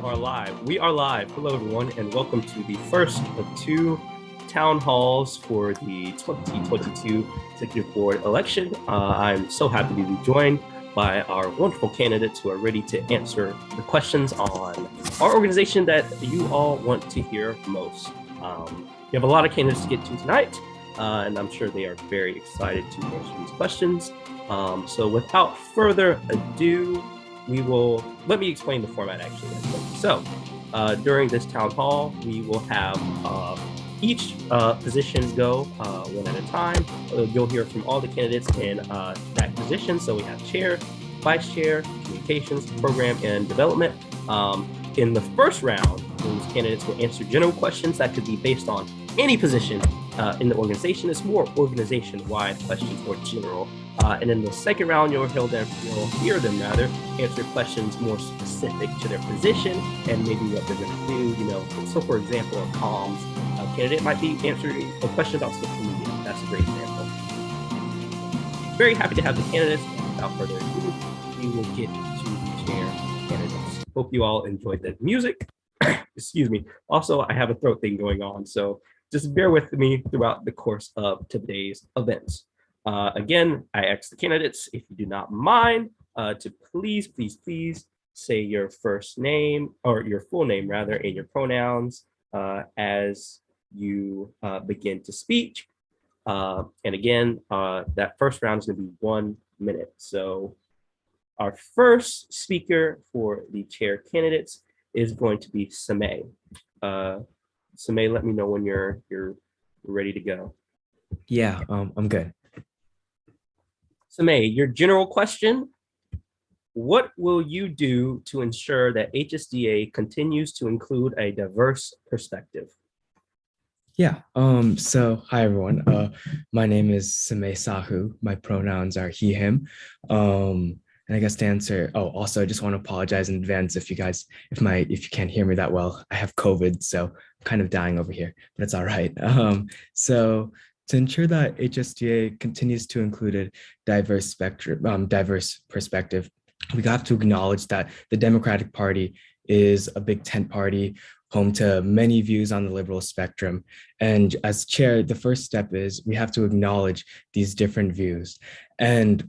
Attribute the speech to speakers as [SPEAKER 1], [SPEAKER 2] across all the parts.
[SPEAKER 1] are live. We are live. Hello, everyone, and welcome to the first of two town halls for the 2022 Executive Board election. I'm so happy to be joined by our wonderful candidates who are ready to answer the questions on our organization that you all want to hear most. We have a lot of candidates to get to tonight, and I'm sure they are very excited to answer these questions. So without further ado, let me explain the format actually. So during this town hall, we will have each position go one at a time. You'll hear from all the candidates in that position. So we have chair, vice chair, communications, program, and development. In the first round, those candidates will answer general questions that could be based on any position in the organization. It's more organization-wide questions or general. And in the second round, you'll hear them answer questions more specific to their position and maybe what they're going to do. So for example, a comms candidate might be answering a question about social media. That's a great example. Very happy to have the candidates. Without further ado, we will get to the chair candidates. Hope you all enjoyed the music. Excuse me. Also, I have a throat thing going on, so just bear with me throughout the course of today's events. Again, I ask the candidates, if you do not mind, to please say your first name, or your full name rather, and your pronouns as you begin to speak. And again, that first round is going to be 1 minute. So our first speaker for the chair candidates is going to be Samay. Samay, let me know when you're ready to go.
[SPEAKER 2] Yeah, I'm good.
[SPEAKER 1] Samay, your general question: what will you do to ensure that HSDA continues to include a diverse perspective?
[SPEAKER 2] Yeah, so hi everyone. My name is Samay Sahu. My pronouns are he, him. And I guess to answer, also I just want to apologize in advance if you can't hear me that well. I have COVID, so I'm kind of dying over here, but it's all right. So to ensure that HSDA continues to include a diverse perspective, we have to acknowledge that the Democratic Party is a big tent party, home to many views on the liberal spectrum. And as chair, the first step is we have to acknowledge these different views. And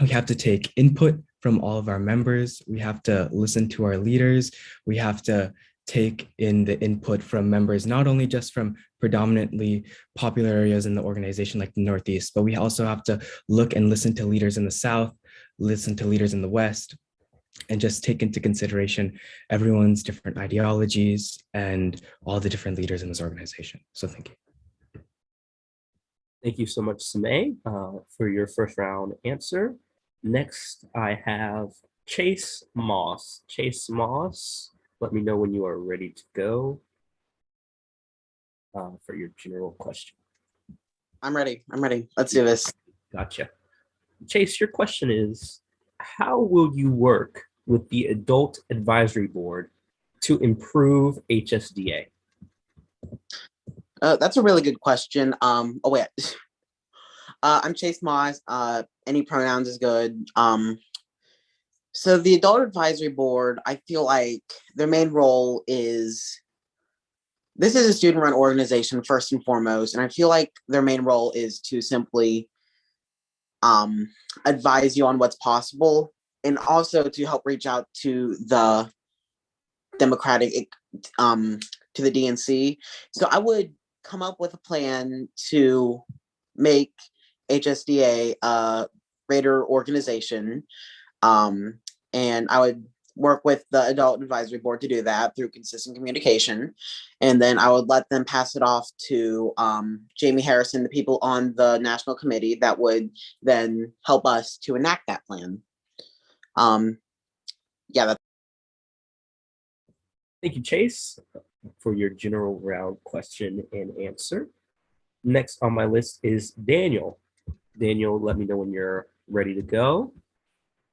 [SPEAKER 2] we have to take input from all of our members. We have to listen to our leaders. We have to take in the input from members, not only just from predominantly popular areas in the organization like the Northeast, but we also have to look and listen to leaders in the South, listen to leaders in the West, and just take into consideration everyone's different ideologies and all the different leaders in this organization. So thank you.
[SPEAKER 1] Thank you so much, Samay, for your first round answer. Next, I have Chase Moss. Chase Moss, let me know when you are ready to go for your general question.
[SPEAKER 3] I'm ready. Let's do this.
[SPEAKER 1] Gotcha. Chase, your question is, how will you work with the Adult Advisory Board to improve HSDA?
[SPEAKER 3] That's a really good question. I'm Chase Moss. Any pronouns is good. So the Adult Advisory Board, I feel like their main role is, this is a student-run organization first and foremost, and I feel like their main role is to simply advise you on what's possible, and also to help reach out to the Democratic, to the DNC. So I would come up with a plan to make HSDA a greater organization, and I would work with the Adult Advisory Board to do that through consistent communication. And then I would let them pass it off to Jamie Harrison, the people on the national committee that would then help us to enact that plan.
[SPEAKER 1] Thank you, Chase, for your general round question and answer. Next on my list is Daniel. Daniel, let me know when you're ready to go.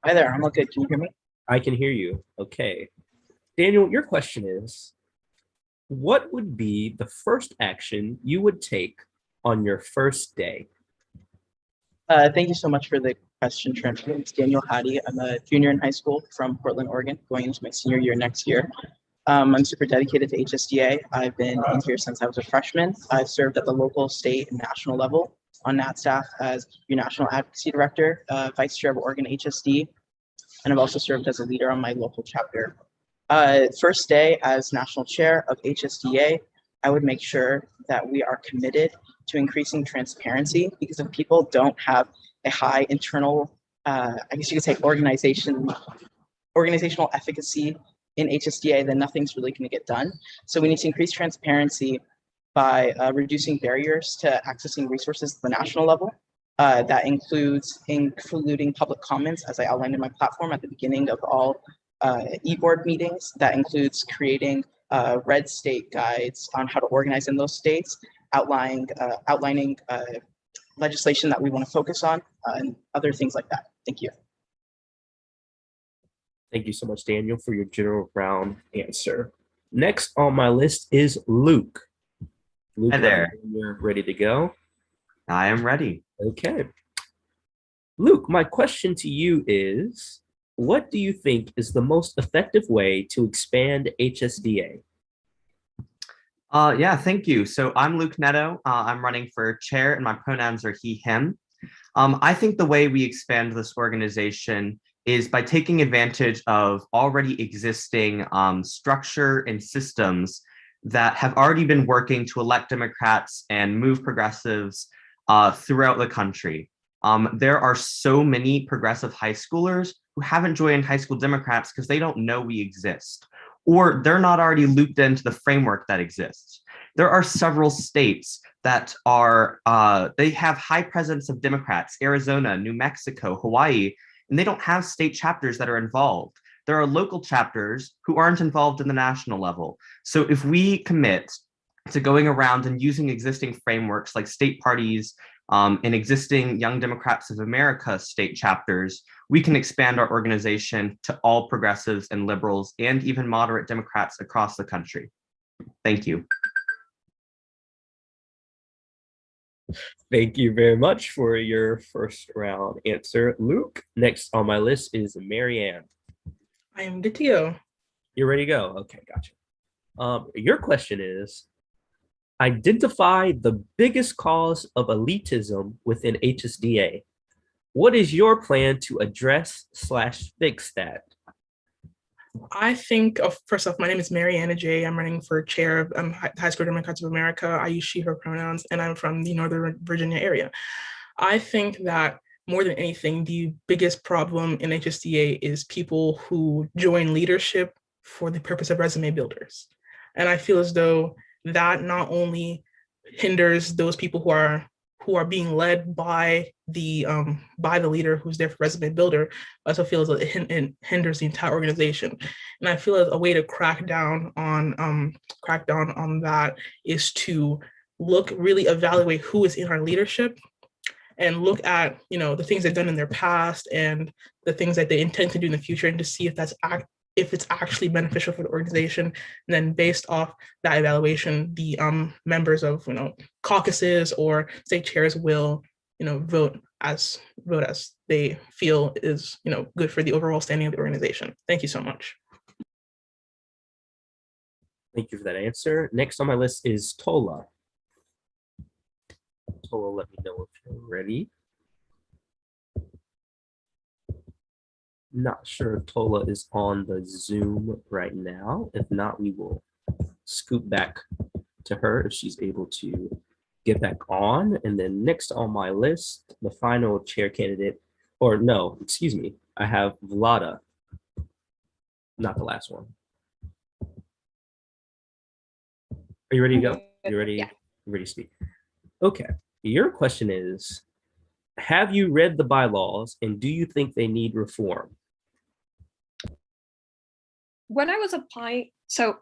[SPEAKER 4] Hi there, I'm okay. Can you hear me?
[SPEAKER 1] I can hear you. Okay. Daniel, your question is, what would be the first action you would take on your first day?
[SPEAKER 4] Thank you so much for the question, Trent. My name is Daniel Hattie. I'm a junior in high school from Portland, Oregon, going into my senior year next year. I'm super dedicated to HSDA. I've been in here since I was a freshman. I've served at the local, state, and national level on NAT staff as your National Advocacy Director, Vice Chair of Oregon HSD, and I've also served as a leader on my local chapter. First day as National Chair of HSDA, I would make sure that we are committed to increasing transparency, because if people don't have a high internal, I guess you could say organizational efficacy in HSDA, then nothing's really going to get done. So we need to increase transparency by reducing barriers to accessing resources at the national level. That includes including public comments, as I outlined in my platform at the beginning of all e-board meetings. That includes creating red state guides on how to organize in those states, outlining legislation that we want to focus on, and other things like that. Thank you.
[SPEAKER 1] Thank you so much, Daniel, for your general round answer. Next on my list is Luke. Luke,
[SPEAKER 5] Hi there.
[SPEAKER 1] You're ready to go?
[SPEAKER 5] I am ready.
[SPEAKER 1] Okay. Luke, my question to you is, what do you think is the most effective way to expand HSDA?
[SPEAKER 5] Yeah, thank you. So I'm Luke Netto. I'm running for chair and my pronouns are he, him. I think the way we expand this organization is by taking advantage of already existing structure and systems that have already been working to elect Democrats and move progressives throughout the country. There are so many progressive high schoolers who haven't joined high school Democrats because they don't know we exist, or they're not already looped into the framework that exists. There are several states that are, they have high presence of Democrats, Arizona, New Mexico, Hawaii, and they don't have state chapters that are involved. There are local chapters who aren't involved in the national level. So if we commit to going around and using existing frameworks like state parties and existing Young Democrats of America state chapters, we can expand our organization to all progressives and liberals and even moderate Democrats across the country. Thank you.
[SPEAKER 1] Thank you very much for your first round answer, Luke. Next on my list is Marianne.
[SPEAKER 6] I am good to go.
[SPEAKER 1] You're ready to go? Okay, gotcha. Your question is, identify the biggest cause of elitism within HSDA. What is your plan to address/fix that?
[SPEAKER 6] I think, first off, my name is Mariana J. I'm running for chair of High School Democrats of America. I use she, her pronouns, and I'm from the Northern Virginia area. I think that more than anything, the biggest problem in HSDA is people who join leadership for the purpose of resume builders. And I feel as though that not only hinders those people who are being led by the leader who's there for resume builder, I also feel as though it hinders the entire organization. And I feel as a way to crack down on that is to really evaluate who is in our leadership and look at, the things they've done in their past and the things that they intend to do in the future, and to see if it's actually beneficial for the organization. And then based off that evaluation, the members of caucuses or state chairs will vote as they feel is good for the overall standing of the organization. Thank you so much.
[SPEAKER 1] Thank you for that answer. Next on my list is Tola. Tola, let me know if you're ready. Not sure if Tola is on the Zoom right now. If not, we will scoot back to her if she's able to get back on. And then next on my list, the final chair candidate, or no, excuse me, I have Vlada, not the last one. Are you ready to go? You ready?
[SPEAKER 7] Yeah.
[SPEAKER 1] You ready to speak? Okay. Your question is, have you read the bylaws and do you think they need reform?
[SPEAKER 7] When I was applying, so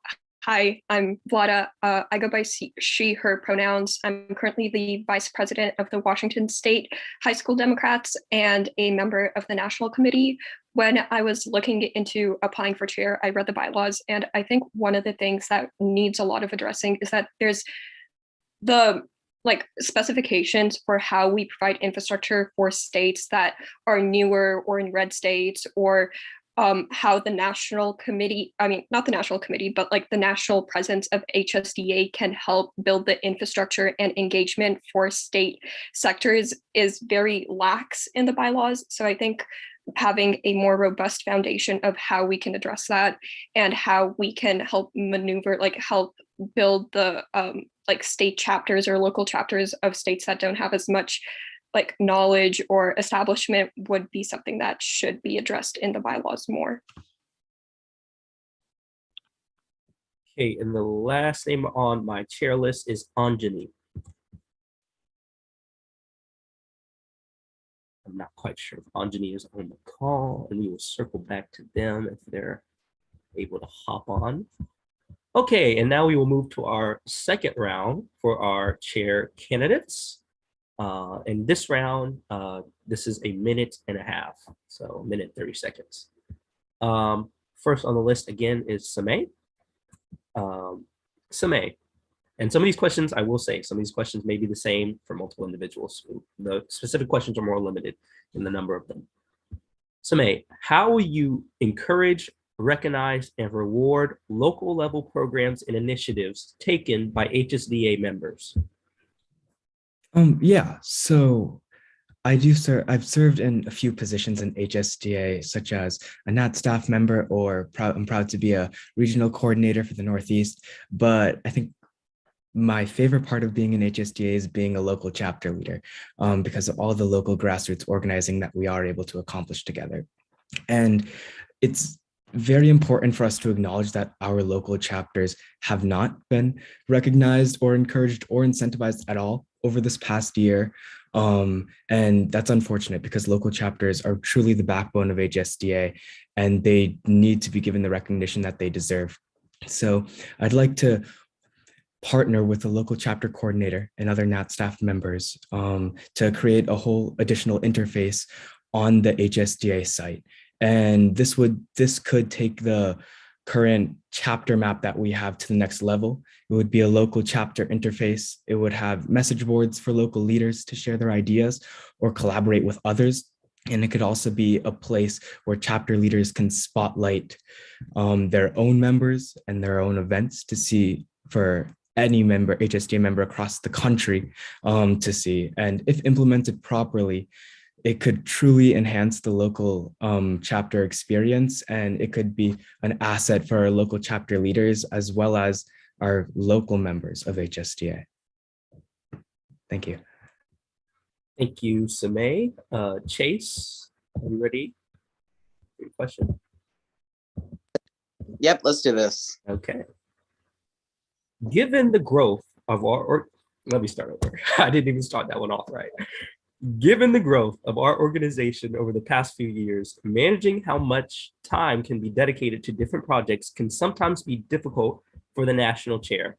[SPEAKER 7] hi, I'm Vlada. I go by she, her pronouns. I'm currently the vice president of the Washington State High School Democrats and a member of the National Committee. When I was looking into applying for chair, I read the bylaws, and I think one of the things that needs a lot of addressing is that there's the specifications for how we provide infrastructure for states that are newer or in red states or how the national committee, I mean, not the national committee, but like the national presence of HSDA can help build the infrastructure and engagement for state sectors is very lax in the bylaws. So I think having a more robust foundation of how we can address that and how we can help maneuver, like help build the like state chapters or local chapters of states that don't have as much like knowledge or establishment would be something that should be addressed in the bylaws more.
[SPEAKER 1] Okay, and the last name on my chair list is Anjani. I'm not quite sure if Anjani is on the call, and we will circle back to them if they're able to hop on. Okay, and now we will move to our second round for our chair candidates. In this round, this is a minute and a half, so a minute, 30 seconds. First on the list again is Samay. Samay, and some of these questions, I will say, some of these questions may be the same for multiple individuals. The specific questions are more limited in the number of them. Samay, how will you encourage, recognize, and reward local level programs and initiatives taken by HSDA members?
[SPEAKER 2] Yeah, so I've served in a few positions in HSDA, such as a NAT staff member, or I'm proud to be a regional coordinator for the Northeast. But I think my favorite part of being in HSDA is being a local chapter leader, because of all the local grassroots organizing that we are able to accomplish together. And it's very important for us to acknowledge that our local chapters have not been recognized or encouraged or incentivized at all over this past year. And that's unfortunate, because local chapters are truly the backbone of HSDA, and they need to be given the recognition that they deserve. So I'd like to partner with the local chapter coordinator and other NAT staff members to create a whole additional interface on the HSDA site. And this could take the current chapter map that we have to the next level. It would be a local chapter interface. It would have message boards for local leaders to share their ideas or collaborate with others. And it could also be a place where chapter leaders can spotlight their own members and their own events to see, for any member, HSDA member across the country to see. And if implemented properly, it could truly enhance the local chapter experience, and it could be an asset for our local chapter leaders as well as our local members of HSDA. Thank you.
[SPEAKER 1] Thank you, Samay. Chase, are you ready for your question?
[SPEAKER 3] Yep, let's do this.
[SPEAKER 1] Okay. Given the growth of let me start over. I didn't even start that one off right. Given the growth of our organization over the past few years, managing how much time can be dedicated to different projects can sometimes be difficult for the national chair.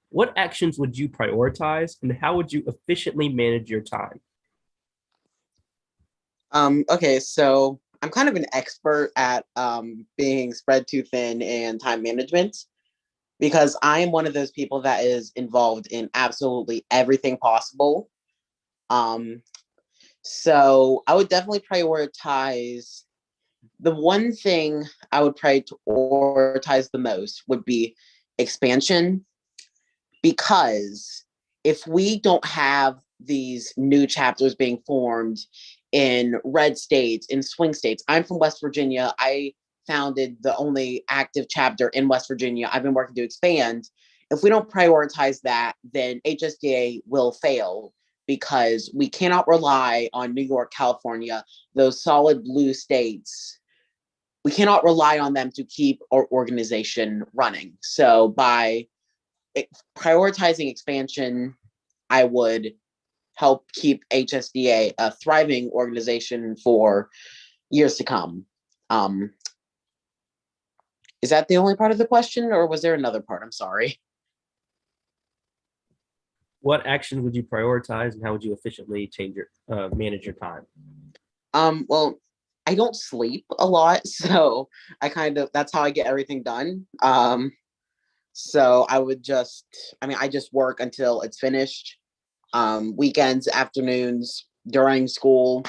[SPEAKER 1] What actions would you prioritize, and how would you efficiently manage your time?
[SPEAKER 3] Okay, so I'm kind of an expert at being spread too thin and time management, because I am one of those people that is involved in absolutely everything possible. So I would definitely prioritize. The one thing I would prioritize the most would be expansion, because if we don't have these new chapters being formed in red states, in swing states. I'm from West Virginia. I founded the only active chapter in West Virginia. I've been working to expand. If we don't prioritize that, then HSDA will fail, because we cannot rely on New York, California, those solid blue states. We cannot rely on them to keep our organization running. So by prioritizing expansion, I would help keep HSDA a thriving organization for years to come. Is that the only part of the question, or was there another part? I'm sorry.
[SPEAKER 1] What actions would you prioritize, and how would you efficiently manage your time?
[SPEAKER 3] Well, I don't sleep a lot, so that's how I get everything done. So I just work until it's finished. Weekends, afternoons, during school.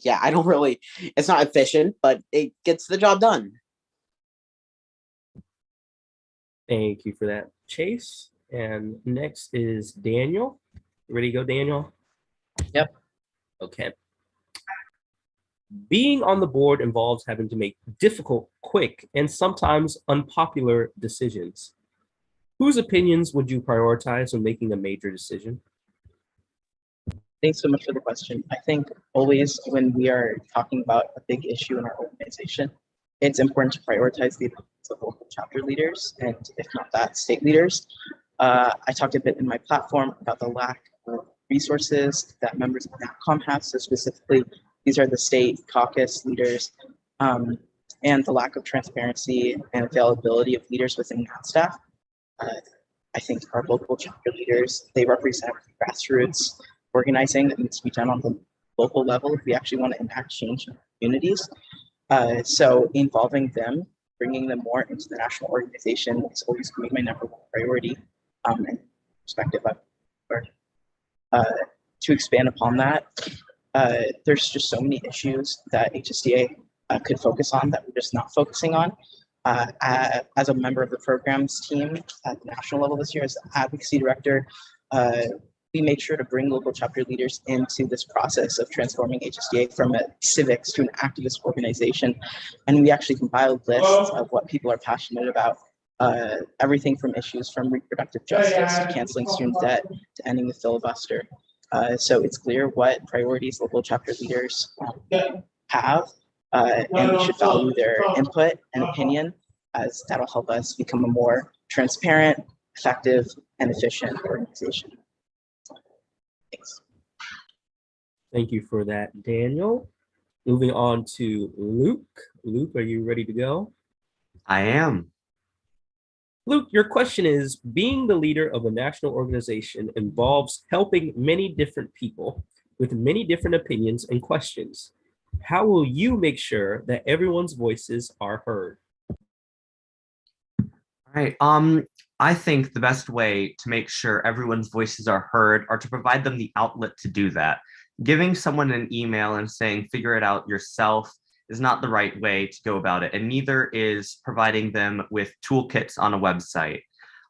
[SPEAKER 3] yeah, I don't really, it's not efficient, but it gets the job done.
[SPEAKER 1] Thank you for that, Chase. And next is Daniel. Ready to go, Daniel?
[SPEAKER 4] Yep.
[SPEAKER 1] Okay. Being on the board involves having to make difficult, quick, and sometimes unpopular decisions. Whose opinions would you prioritize when making a major decision?
[SPEAKER 4] Thanks so much for the question. I think always when we are talking about a big issue in our organization, it's important to prioritize the opinions of local chapter leaders and, if not that, state leaders. I talked a bit in my platform about the lack of resources that members of NAPCOM have. So specifically, these are the state caucus leaders, and the lack of transparency and availability of leaders within that staff. I think our local chapter leaders, they represent grassroots organizing that needs to be done on the local level if we actually want to enact change in communities. So involving them, bringing them more into the national organization is always going to be my number one priority. And perspective to expand upon that, there's just so many issues that HSDA could focus on that we're just not focusing on. As a member of the programs team at the national level this year, as the advocacy director, we made sure to bring local chapter leaders into this process of transforming HSDA from a civics to an activist organization. And we actually compiled lists of what people are passionate about, everything from issues from reproductive justice to canceling student debt to ending the filibuster. So it's clear what priorities local chapter leaders have, and we should value their input and opinion, as that'll help us become a more transparent, effective, and efficient organization. Thanks.
[SPEAKER 1] Thank you for that, Daniel. Moving on to Luke. Luke, are you ready to go?
[SPEAKER 5] I am.
[SPEAKER 1] Luke, your question is, being the leader of a national organization involves helping many different people with many different opinions and questions. How will you make sure that everyone's voices are heard?
[SPEAKER 5] All right. I think the best way to make sure everyone's voices are heard are to provide them the outlet to do that. Giving someone an email and saying, figure it out yourself is not the right way to go about it. And neither is providing them with toolkits on a website.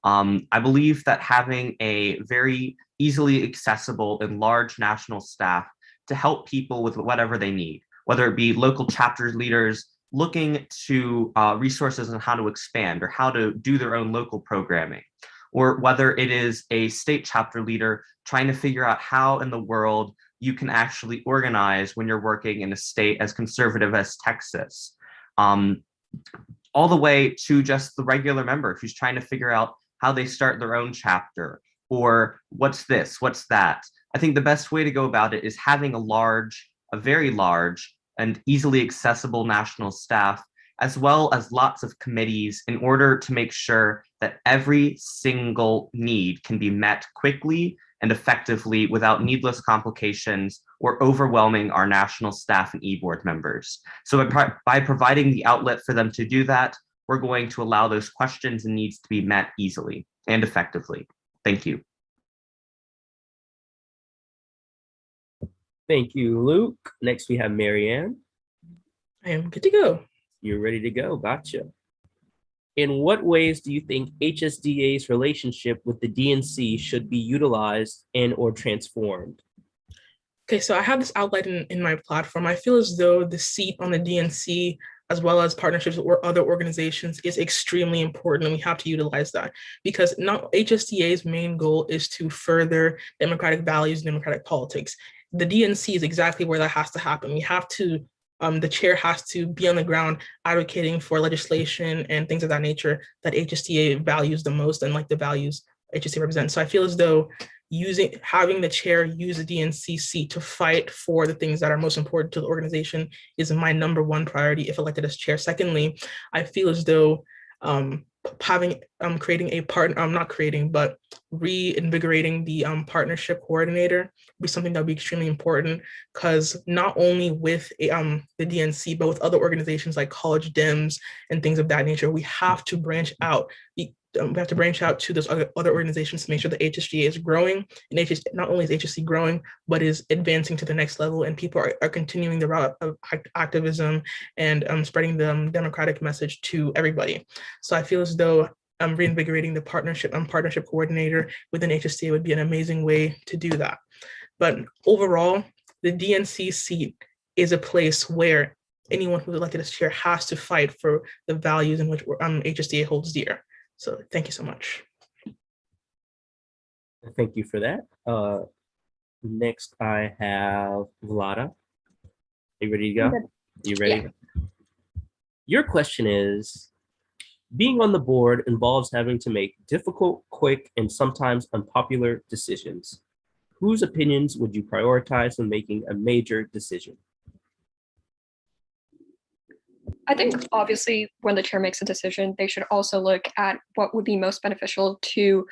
[SPEAKER 5] I believe that having a very easily accessible and large national staff to help people with whatever they need, whether it be local chapter leaders looking to resources on how to expand or how to do their own local programming, or whether it is a state chapter leader trying to figure out how in the world you can actually organize when you're working in a state as conservative as Texas, all the way to just the regular member who's trying to figure out how they start their own chapter, or what's this, what's that. I think the best way to go about it is having a very large and easily accessible national staff, as well as lots of committees, in order to make sure that every single need can be met quickly and effectively without needless complications or overwhelming our national staff and e-board members. So by providing the outlet for them to do that, we're going to allow those questions and needs to be met easily and effectively. Thank you.
[SPEAKER 1] Thank you, Luke. Next, we have Marianne.
[SPEAKER 6] I am good to go.
[SPEAKER 1] You're ready to go. Gotcha. In what ways do you think HSDA's relationship with the DNC should be utilized and or transformed?
[SPEAKER 6] Okay, so I have this outlined in my platform. I feel as though the seat on the DNC, as well as partnerships with other organizations, is extremely important, and we have to utilize that, because not HSDA's main goal is to further democratic values, democratic politics. The DNC is exactly where that has to happen. We have to, the chair has to be on the ground advocating for legislation and things of that nature that HSDA values the most, and like the values HSDA represents. So I feel as though having the chair use the DNC seat to fight for the things that are most important to the organization is my number one priority if elected as chair. Secondly, I feel as though reinvigorating the partnership coordinator would be something that would be extremely important, because not only with the DNC, but with other organizations like college Dems and things of that nature, we have to branch out. we have to branch out to those other organizations to make sure that HSDA is growing, and not only is HSD growing, but is advancing to the next level, and people are continuing the route of activism and spreading the democratic message to everybody. So I feel as though reinvigorating the partnership coordinator within HSDA would be an amazing way to do that. But overall, the DNC seat is a place where anyone who's elected as chair has to fight for the values in which HSDA holds dear. So thank you so much.
[SPEAKER 1] Thank you for that. Next, I have Vlada. Are you ready to go? You ready? Yeah. Your question is, being on the board involves having to make difficult, quick, and sometimes unpopular decisions. Whose opinions would you prioritize when making a major decision?
[SPEAKER 7] I think obviously when the chair makes a decision, they should also look at what would be most beneficial to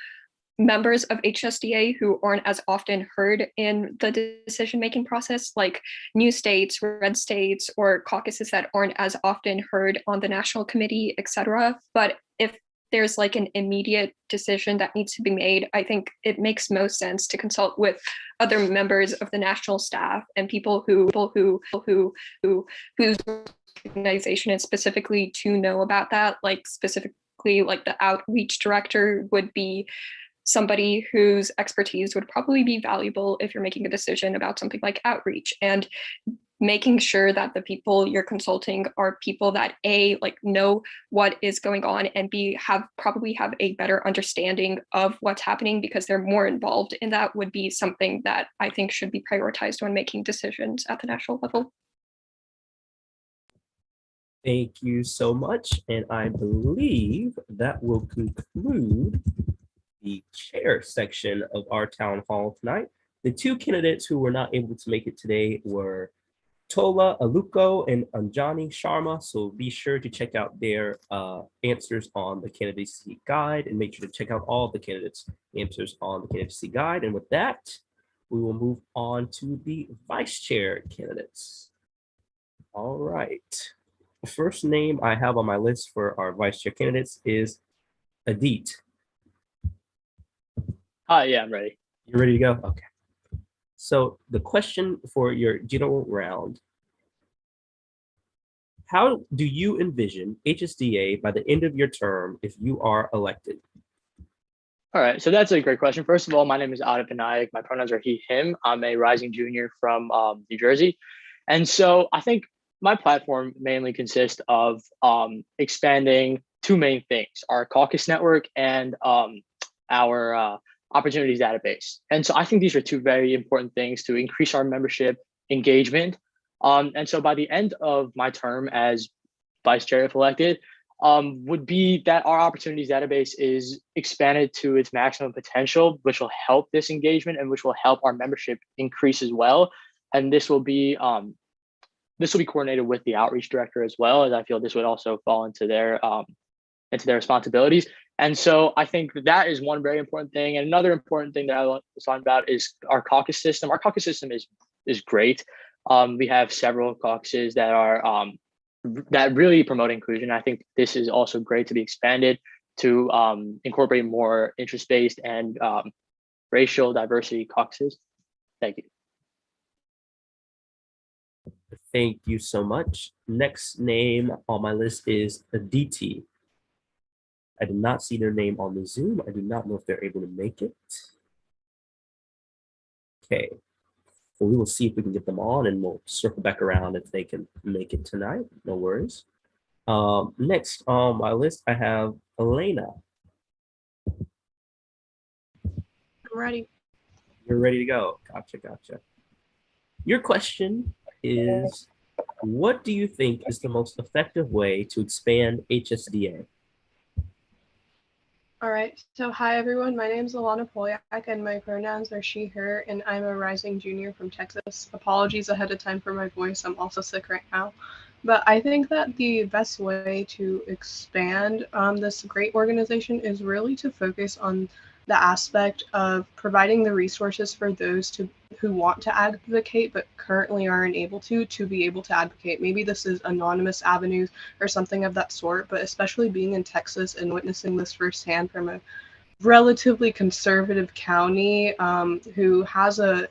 [SPEAKER 7] members of HSDA who aren't as often heard in the decision-making process, like new states, red states, or caucuses that aren't as often heard on the national committee, etc. But if there's like an immediate decision that needs to be made, I think it makes most sense to consult with other members of the national staff and people whose organization is specifically to know about that. Like specifically, like the outreach director would be somebody whose expertise would probably be valuable if you're making a decision about something like outreach, and making sure that the people you're consulting are people that like know what is going on, and probably have a better understanding of what's happening because they're more involved in that, would be something that I think should be prioritized when making decisions at the national level.
[SPEAKER 1] Thank you so much. And I believe that will conclude the chair section of our town hall tonight. The two candidates who were not able to make it today were Tola Aluko and Anjani Sharma. So be sure to check out their answers on the candidacy guide, and make sure to check out all the candidates' answers on the candidacy guide. And with that, we will move on to the vice chair candidates. All right. The first name I have on my list for our vice chair candidates is Adit.
[SPEAKER 8] Hi, yeah, I'm ready.
[SPEAKER 1] You're ready to go? Okay. So the question for your general round: how do you envision HSDA by the end of your term if you are elected?
[SPEAKER 8] All right, so that's a great question. First of all, my name is Adit Vinayak. My pronouns are he, him. I'm a rising junior from New Jersey. And so I think my platform mainly consists of expanding two main things: our caucus network and our opportunities database. And so I think these are two very important things to increase our membership engagement. And so by the end of my term as vice chair, if elected, would be that our opportunities database is expanded to its maximum potential, which will help this engagement and which will help our membership increase as well. And this will be coordinated with the outreach director as well, as I feel this would also fall into their responsibilities. And so I think that is one very important thing. And another important thing that I was talking about is our caucus system. Our caucus system is great. We have several caucuses that are that really promote inclusion. I think this is also great to be expanded to incorporate more interest-based and racial diversity caucuses. Thank you.
[SPEAKER 1] Thank you so much. Next name on my list is Aditi. I did not see their name on the Zoom. I do not know if they're able to make it. Okay. Well, we will see if we can get them on, and we'll circle back around if they can make it tonight. No worries. Next on my list, I have Elena.
[SPEAKER 9] I'm ready.
[SPEAKER 1] You're ready to go. Gotcha. Your question is, what do you think is the most effective way to expand HSDA?
[SPEAKER 9] All right. So hi, everyone. My name is Alana Polyak, and my pronouns are she, her, and I'm a rising junior from Texas. Apologies ahead of time for my voice. I'm also sick right now. But I think that the best way to expand this great organization is really to focus on the aspect of providing the resources for those who want to advocate but currently aren't able to be able to advocate. Maybe this is anonymous avenues or something of that sort, but especially being in Texas and witnessing this firsthand from a relatively conservative county who has a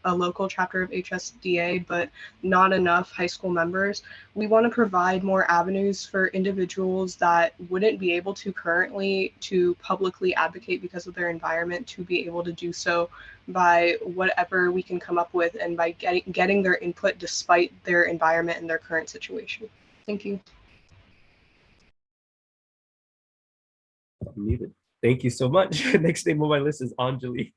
[SPEAKER 9] local chapter of HSDA, but not enough high school members. We want to provide more avenues for individuals that wouldn't be able to currently to publicly advocate because of their environment to be able to do so by whatever we can come up with and by getting their input despite their environment and their current situation. Thank you.
[SPEAKER 1] Muted. Thank you so much. Next name on my list is Anjali.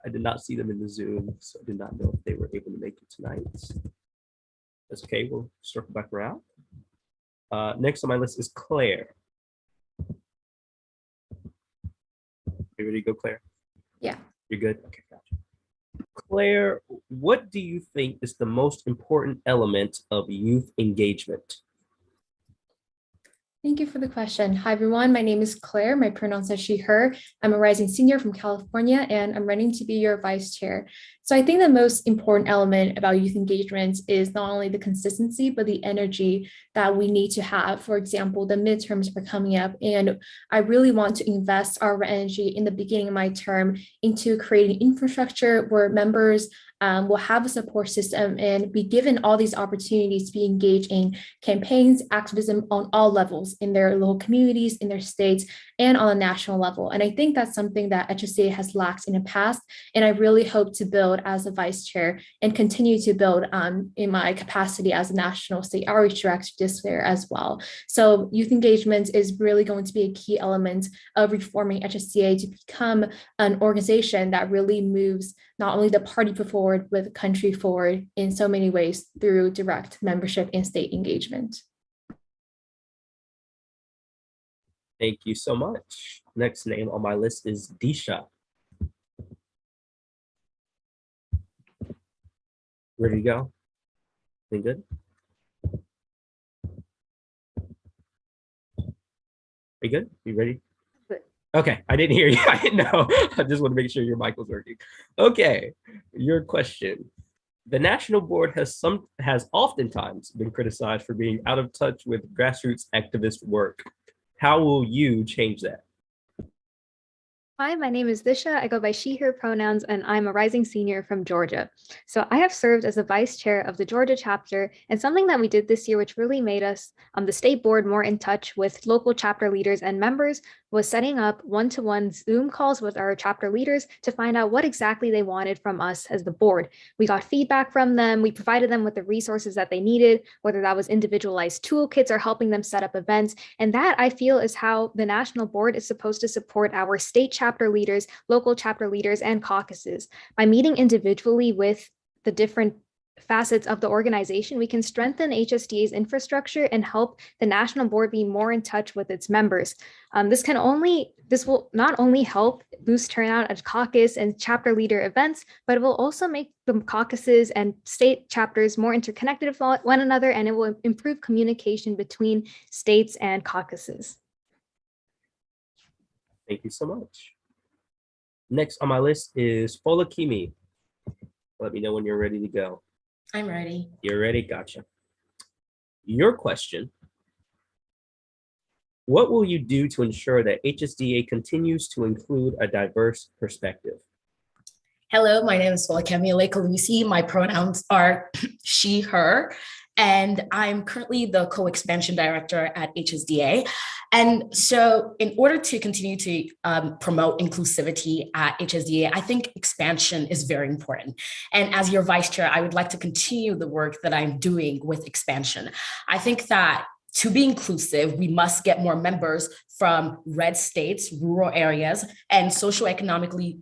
[SPEAKER 1] I did not see them in the Zoom, so I did not know if they were able to make it tonight. That's okay, we'll circle back around. Next on my list is Claire. You ready to go, Claire?
[SPEAKER 10] Yeah.
[SPEAKER 1] You're good? Okay, gotcha. Claire, what do you think is the most important element of youth engagement?
[SPEAKER 10] Thank you for the question. Hi, everyone. My name is Claire. My pronouns are she, her. I'm a rising senior from California, and I'm running to be your vice chair. So I think the most important element about youth engagement is not only the consistency, but the energy that we need to have. For example, the midterms are coming up, and I really want to invest our energy in the beginning of my term into creating infrastructure where members will have a support system and be given all these opportunities to be engaged in campaigns, activism on all levels in their local communities, in their states, and on a national level. And I think that's something that HSDA has lacked in the past. And I really hope to build as a vice chair and continue to build in my capacity as a national state outreach director this year as well. So youth engagement is really going to be a key element of reforming HSDA to become an organization that really moves not only the party forward, but the country forward in so many ways through direct membership and state engagement.
[SPEAKER 1] Thank you so much. Next name on my list is Disha. Ready to go? Anything good? Are you good? You ready?
[SPEAKER 10] Good.
[SPEAKER 1] Okay, I didn't hear you. I didn't know. I just want to make sure your mic was working. Okay, your question. The national board has oftentimes been criticized for being out of touch with grassroots activist work. How will you change that?
[SPEAKER 11] Hi, my name is Disha. I go by she, her pronouns, and I'm a rising senior from Georgia. So I have served as a vice chair of the Georgia chapter, and something that we did this year, which really made us the state board more in touch with local chapter leaders and members, was setting up one-to-one Zoom calls with our chapter leaders to find out what exactly they wanted from us as the board. We got feedback from them. We provided them with the resources that they needed, whether that was individualized toolkits or helping them set up events. And that, I feel, is how the national board is supposed to support our state chapter leaders, local chapter leaders, and caucuses. By meeting individually with the different facets of the organization, we can strengthen HSDA's infrastructure and help the national board be more in touch with its members. This will not only help boost turnout at caucus and chapter leader events, but it will also make the caucuses and state chapters more interconnected with one another, and it will improve communication between states and caucuses.
[SPEAKER 1] Thank you so much. Next on my list is Folakimi. Let me know when you're ready to go.
[SPEAKER 12] I'm ready.
[SPEAKER 1] You're ready? Gotcha. Your question: what will you do to ensure that HSDA continues to include a diverse perspective?
[SPEAKER 12] Hello, my name is Folakemi Kalusi. My pronouns are she, her, and I'm currently the co-expansion director at HSDA. And so in order to continue to promote inclusivity at HSDA, I think expansion is very important. And as your vice chair, I would like to continue the work that I'm doing with expansion. I think that to be inclusive, we must get more members from red states, rural areas, and socioeconomically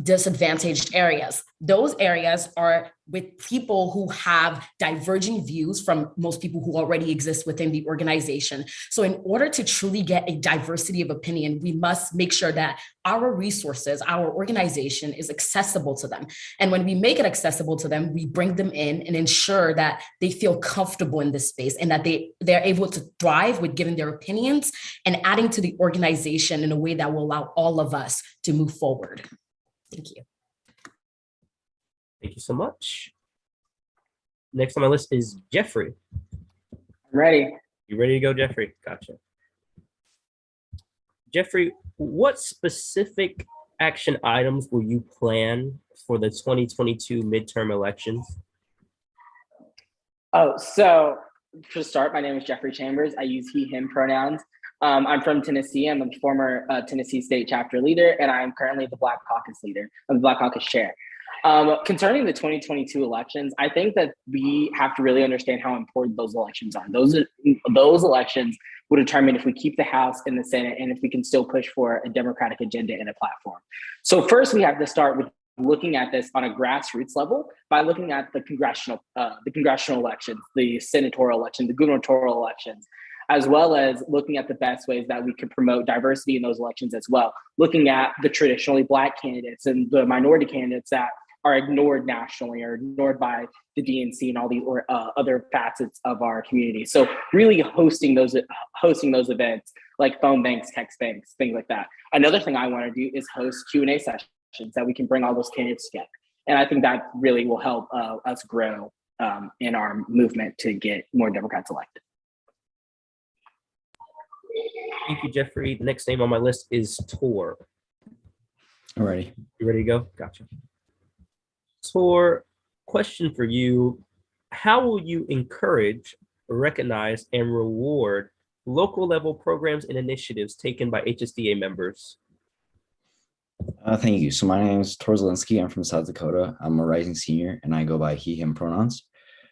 [SPEAKER 12] disadvantaged areas. Those areas are with people who have diverging views from most people who already exist within the organization. So in order to truly get a diversity of opinion, we must make sure that our resources, our organization is accessible to them. And when we make it accessible to them, we bring them in and ensure that they feel comfortable in this space and that they're able to thrive with giving their opinions and adding to the organization in a way that will allow all of us to move forward. Thank you.
[SPEAKER 1] Thank you so much. Next on my list is Jeffrey.
[SPEAKER 13] I'm ready.
[SPEAKER 1] You ready to go, Jeffrey? Gotcha. Jeffrey, what specific action items will you plan for the 2022 midterm elections?
[SPEAKER 13] Oh, so to start, my name is Jeffrey Chambers. I use he, him pronouns. I'm from Tennessee. I'm a former Tennessee State chapter leader, and I'm currently the Black Caucus leader. I'm the Black Caucus chair. Concerning the 2022 elections, I think that we have to really understand how important those elections are. Those elections will determine if we keep the House and the Senate, and if we can still push for a democratic agenda and a platform. So first, we have to start with looking at this on a grassroots level by looking at the congressional elections, the senatorial election, the gubernatorial elections, as well as looking at the best ways that we can promote diversity in those elections as well. Looking at the traditionally Black candidates and the minority candidates that are ignored nationally or ignored by the DNC and all the other facets of our community. So really hosting those events like phone banks, text banks, things like that. Another thing I want to do is host Q&A sessions that we can bring all those candidates together. And I think that really will help us grow in our movement to get more Democrats elected.
[SPEAKER 1] Thank you, Jeffrey. The next name on my list is Tor.
[SPEAKER 14] I'm ready.
[SPEAKER 1] You ready to go? Gotcha. Tor, question for you. How will you encourage, recognize, and reward local level programs and initiatives taken by HSDA members?
[SPEAKER 14] Thank you. So my name is Tor Zielinski. I'm from South Dakota. I'm a rising senior and I go by he, him pronouns.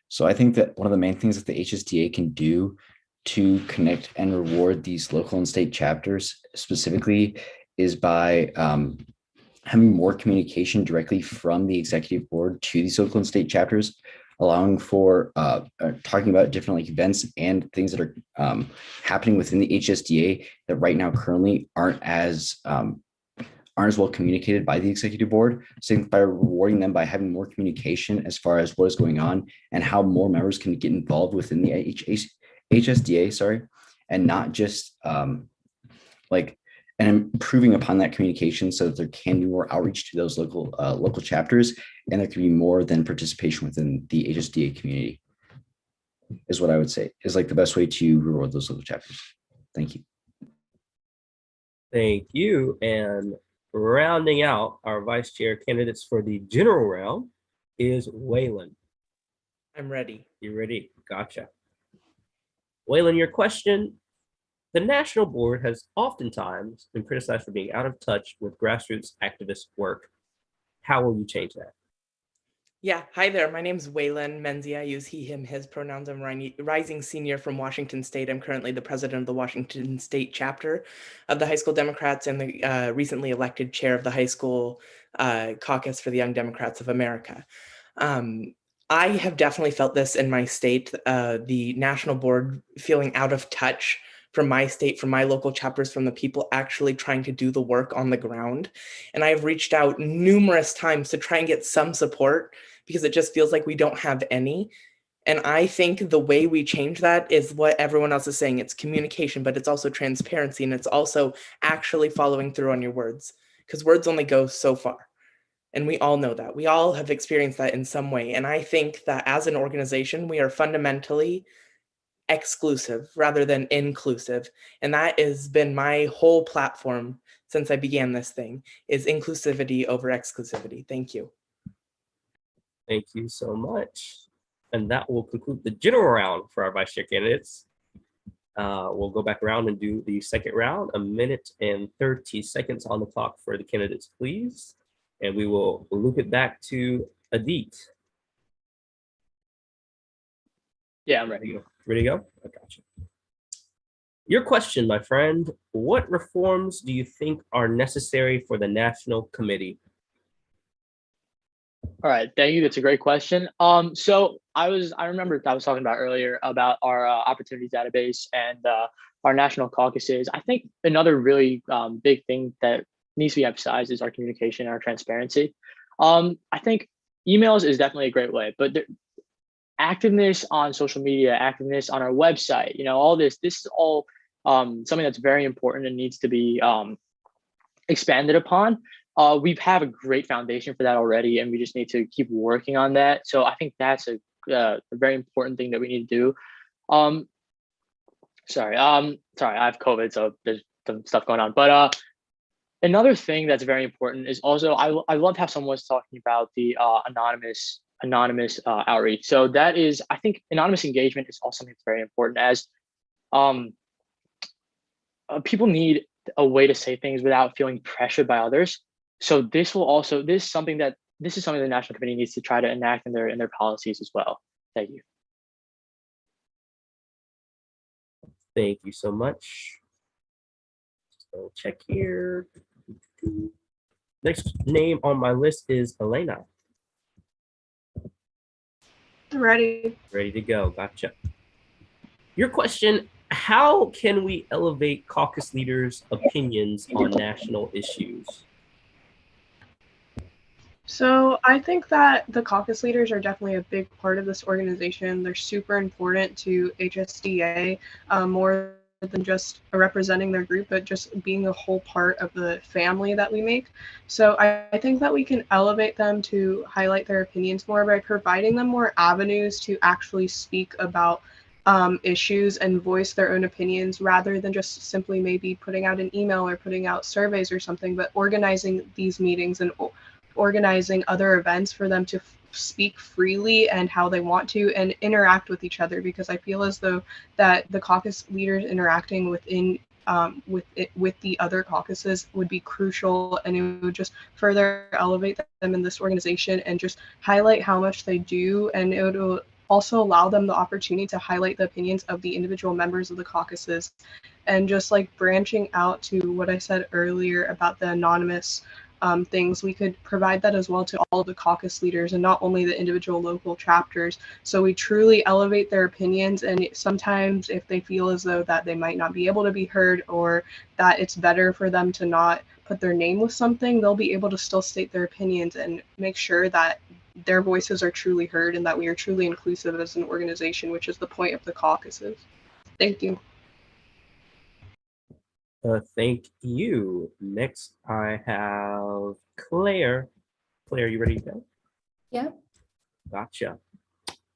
[SPEAKER 14] So I think that one of the main things that the HSDA can do to connect and reward these local and state chapters specifically is by having more communication directly from the executive board to these local and state chapters, allowing for talking about different like events and things that are happening within the HSDA that right now currently aren't as well communicated by the executive board. So by rewarding them by having more communication as far as what is going on and how more members can get involved within the HSDA, and not just and improving upon that communication so that there can be more outreach to those local chapters, and there can be more than participation within the HSDA community, is what I would say is like the best way to reward those local chapters. Thank you.
[SPEAKER 1] Thank you. And rounding out our vice chair candidates for the general round is Waylon.
[SPEAKER 15] I'm ready.
[SPEAKER 1] You ready? Gotcha. Waylon, your question. The national board has oftentimes been criticized for being out of touch with grassroots activist work. How will you change that?
[SPEAKER 15] Yeah, hi there. My name's Waylon Menzie. I use he, him, his pronouns. I'm rising senior from Washington State. I'm currently the president of the Washington State chapter of the High School Democrats and the recently elected chair of the High School Caucus for the Young Democrats of America. I have definitely felt this in my state, the national board feeling out of touch from my state, from my local chapters, from the people actually trying to do the work on the ground. And I have reached out numerous times to try and get some support because it just feels like we don't have any. And I think the way we change that is what everyone else is saying. It's communication, but it's also transparency. And it's also actually following through on your words, because words only go so far. And we all know that. We all have experienced that in some way. And I think that as an organization, we are fundamentally exclusive rather than inclusive. And that has been my whole platform since I began this thing, is inclusivity over exclusivity. Thank you.
[SPEAKER 1] Thank you so much. And that will conclude the general round for our vice chair candidates. We'll go back around and do the second round. 1 minute and 30 seconds on the clock for the candidates, please. And we will loop it back to Adit.
[SPEAKER 8] Yeah, I'm ready.
[SPEAKER 1] Ready to go? I got you. Your question, my friend, what reforms do you think are necessary for the National Committee?
[SPEAKER 8] All right, thank you. That's a great question. So I remember I was talking about earlier about our opportunities database and our national caucuses. I think another really big thing that needs to be emphasized is our communication and our transparency. I think emails is definitely a great way, but activeness on social media, activeness on our website, all this is all something that's very important and needs to be expanded upon. We have a great foundation for that already, and we just need to keep working on that. So I think that's a very important thing that we need to do. Sorry, I have COVID, so there's some stuff going on. But another thing that's very important is also I loved how someone was talking about the anonymous outreach. So that is, I think, anonymous engagement is also something that's very important, as people need a way to say things without feeling pressured by others. So this is something the National Committee needs to try to enact in their policies as well. Thank you.
[SPEAKER 1] Thank you so much. So check here. Next name on my list is Elena.
[SPEAKER 9] Ready.
[SPEAKER 1] Ready to go. Gotcha. Your question: how can we elevate caucus leaders' opinions on national issues?
[SPEAKER 9] So I think that the caucus leaders are definitely a big part of this organization. They're super important to HSDA, more than just representing their group, but just being a whole part of the family that we make. So I think that we can elevate them to highlight their opinions more by providing them more avenues to actually speak about issues and voice their own opinions, rather than just simply maybe putting out an email or putting out surveys or something, but organizing these meetings and organizing other events for them to speak freely and how they want to and interact with each other, because I feel as though that the caucus leaders interacting within with the other caucuses would be crucial, and it would just further elevate them in this organization and just highlight how much they do, and it would also allow them the opportunity to highlight the opinions of the individual members of the caucuses, and just like branching out to what I said earlier about the anonymous things, we could provide that as well to all of the caucus leaders and not only the individual local chapters. So we truly elevate their opinions, and sometimes if they feel as though that they might not be able to be heard, or that it's better for them to not put their name with something, they'll be able to still state their opinions and make sure that their voices are truly heard and that we are truly inclusive as an organization, which is the point of the caucuses. Thank you.
[SPEAKER 1] Thank you. Next, I have Claire. Claire, you ready to go?
[SPEAKER 10] Yeah.
[SPEAKER 1] Gotcha.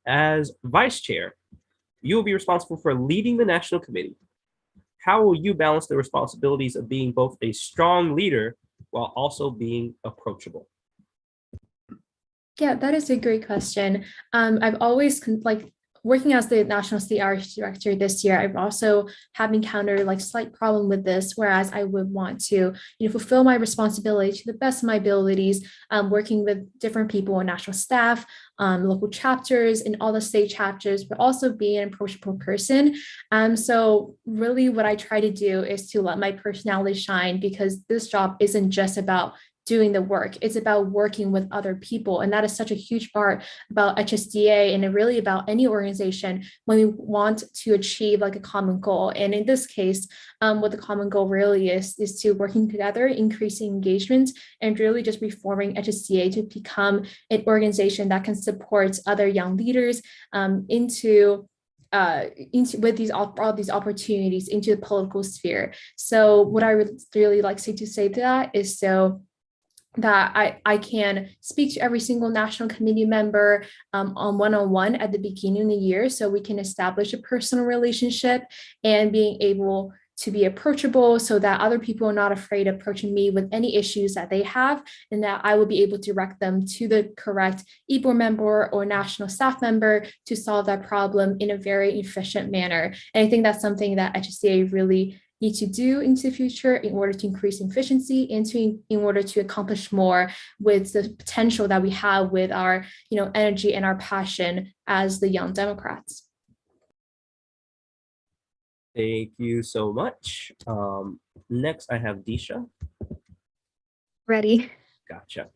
[SPEAKER 1] As vice chair, you will be responsible for leading the national committee. How will you balance the responsibilities of being both a strong leader while also being approachable?
[SPEAKER 10] Yeah, that is a great question. I've always working as the National State Outreach Director this year, I've also have encountered slight problem with this, whereas I would want to, fulfill my responsibility to the best of my abilities, working with different people on national staff, local chapters and all the state chapters, but also being an approachable person. So really what I try to do is to let my personality shine, because this job isn't just about doing the work. It's about working with other people. And that is such a huge part about HSDA and really about any organization when we want to achieve a common goal. And in this case, what the common goal really is to working together, increasing engagement, and really just reforming HSDA to become an organization that can support other young leaders into with all these opportunities into the political sphere. So what I would really like to say to that is that I can speak to every single national committee member on one-on-one at the beginning of the year, so we can establish a personal relationship and being able to be approachable, so that other people are not afraid of approaching me with any issues that they have, and that I will be able to direct them to the correct EBOR member or national staff member to solve that problem in a very efficient manner. And I think that's something that HSDA really need to do into the future in order to increase efficiency and in order to accomplish more with the potential that we have with our energy and our passion as the Young Democrats.
[SPEAKER 1] Thank you so much. Next, I have Disha.
[SPEAKER 11] Ready.
[SPEAKER 1] Gotcha.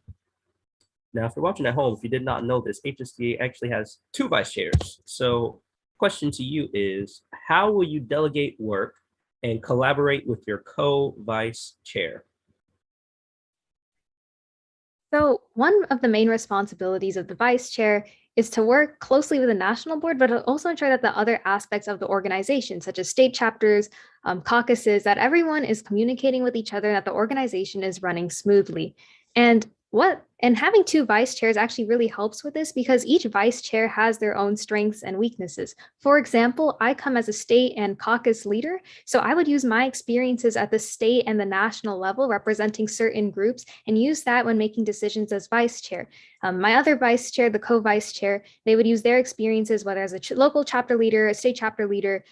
[SPEAKER 1] Now, if you're watching at home, if you did not know this, HSDA actually has 2 vice chairs. So question to you is, how will you delegate work and collaborate with your co-vice chair?
[SPEAKER 11] So one of the main responsibilities of the vice chair is to work closely with the national board, but also ensure that the other aspects of the organization, such as state chapters, caucuses, that everyone is communicating with each other, that the organization is running smoothly. And having 2 vice chairs actually really helps with this because each vice chair has their own strengths and weaknesses. For example, I come as a state and caucus leader, so I would use my experiences at the state and the national level representing certain groups and use that when making decisions as vice chair. My other vice chair, the co-vice chair, they would use their experiences, whether as a local chapter leader, a state chapter leader,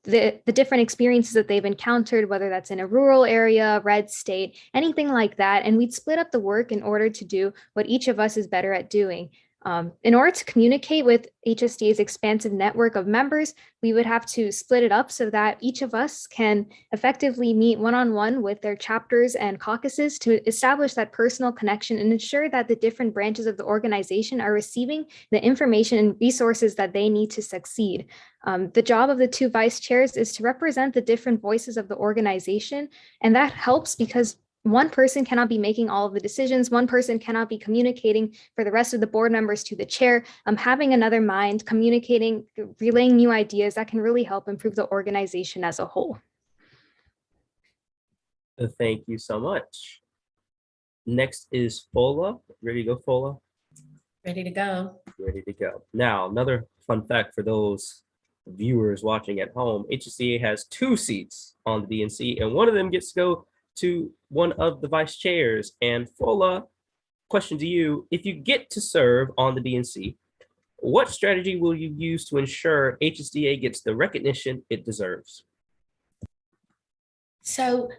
[SPEAKER 11] the different experiences that they've encountered, whether that's in a rural area, red state, anything like that. And we'd split up the work in order to do what each of us is better at doing. In order to communicate with HSDA's expansive network of members, we would have to split it up so that each of us can effectively meet one-on-one with their chapters and caucuses to establish that personal connection and ensure that the different branches of the organization are receiving the information and resources that they need to succeed. The job of the 2 vice chairs is to represent the different voices of the organization, and that helps because one person cannot be making all of the decisions. One person cannot be communicating for the rest of the board members to the chair. Having another mind, communicating, relaying new ideas, that can really help improve the organization as a whole.
[SPEAKER 1] Thank you so much. Next is Fola. Ready to go, Fola?
[SPEAKER 12] Ready to go.
[SPEAKER 1] Ready to go. Now, another fun fact for those viewers watching at home, HSDA has 2 seats on the DNC, and one of them gets to go to one of the vice chairs. And Fola, question to you, if you get to serve on the DNC, what strategy will you use to ensure HSDA gets the recognition it deserves?
[SPEAKER 12] So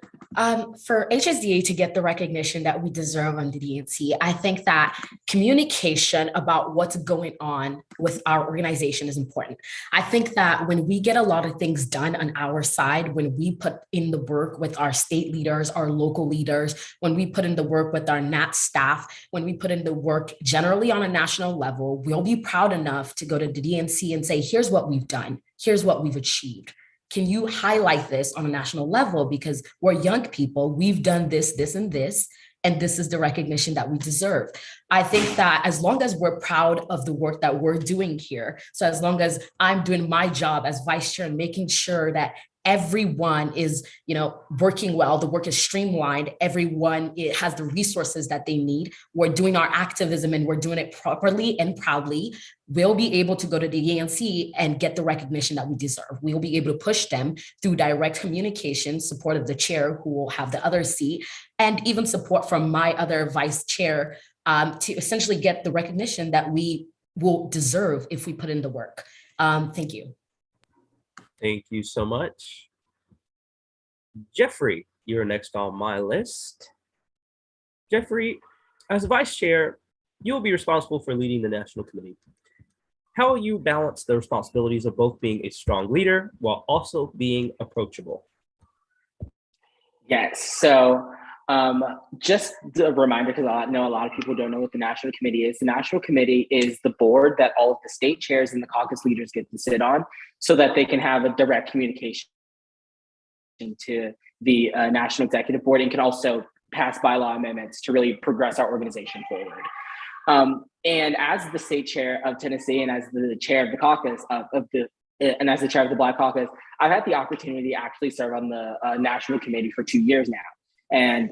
[SPEAKER 12] for HSDA to get the recognition that we deserve on the DNC, I think that communication about what's going on with our organization is important. I think that when we get a lot of things done on our side, when we put in the work with our state leaders, our local leaders, when we put in the work with our NAT staff, when we put in the work generally on a national level, we'll be proud enough to go to the DNC and say, here's what we've done, here's what we've achieved. Can you highlight this on a national level? Because we're young people, we've done this, this, and this is the recognition that we deserve. I think that as long as we're proud of the work that we're doing here, so as long as I'm doing my job as vice chair and making sure that everyone is, working well, the work is streamlined, everyone has the resources that they need, we're doing our activism and we're doing it properly and proudly, we'll be able to go to the ANC and get the recognition that we deserve. We'll be able to push them through direct communication, support of the chair who will have the other seat, and even support from my other vice chair to essentially get the recognition that we will deserve if we put in the work. Thank you.
[SPEAKER 1] Thank you so much. Jeffrey, you're next on my list. Jeffrey, as vice chair, you'll be responsible for leading the national committee. How will you balance the responsibilities of both being a strong leader while also being approachable?
[SPEAKER 13] Yes, so just a reminder, because I know a lot of people don't know what the National Committee is. The National Committee is the board that all of the state chairs and the caucus leaders get to sit on so that they can have a direct communication to the National Executive Board and can also pass bylaw amendments to really progress our organization forward. And as the state chair of Tennessee and as the chair of the caucus and as the chair of the Black Caucus, I've had the opportunity to actually serve on the National Committee for 2 years now. And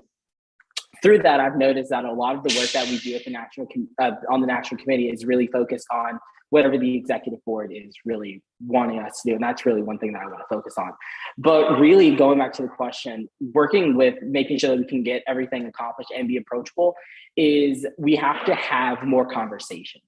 [SPEAKER 13] through that, I've noticed that a lot of the work that we do at the on the National Committee is really focused on whatever the executive board is really wanting us to do. And that's really one thing that I want to focus on. But really going back to the question, working with making sure that we can get everything accomplished and be approachable is we have to have more conversations.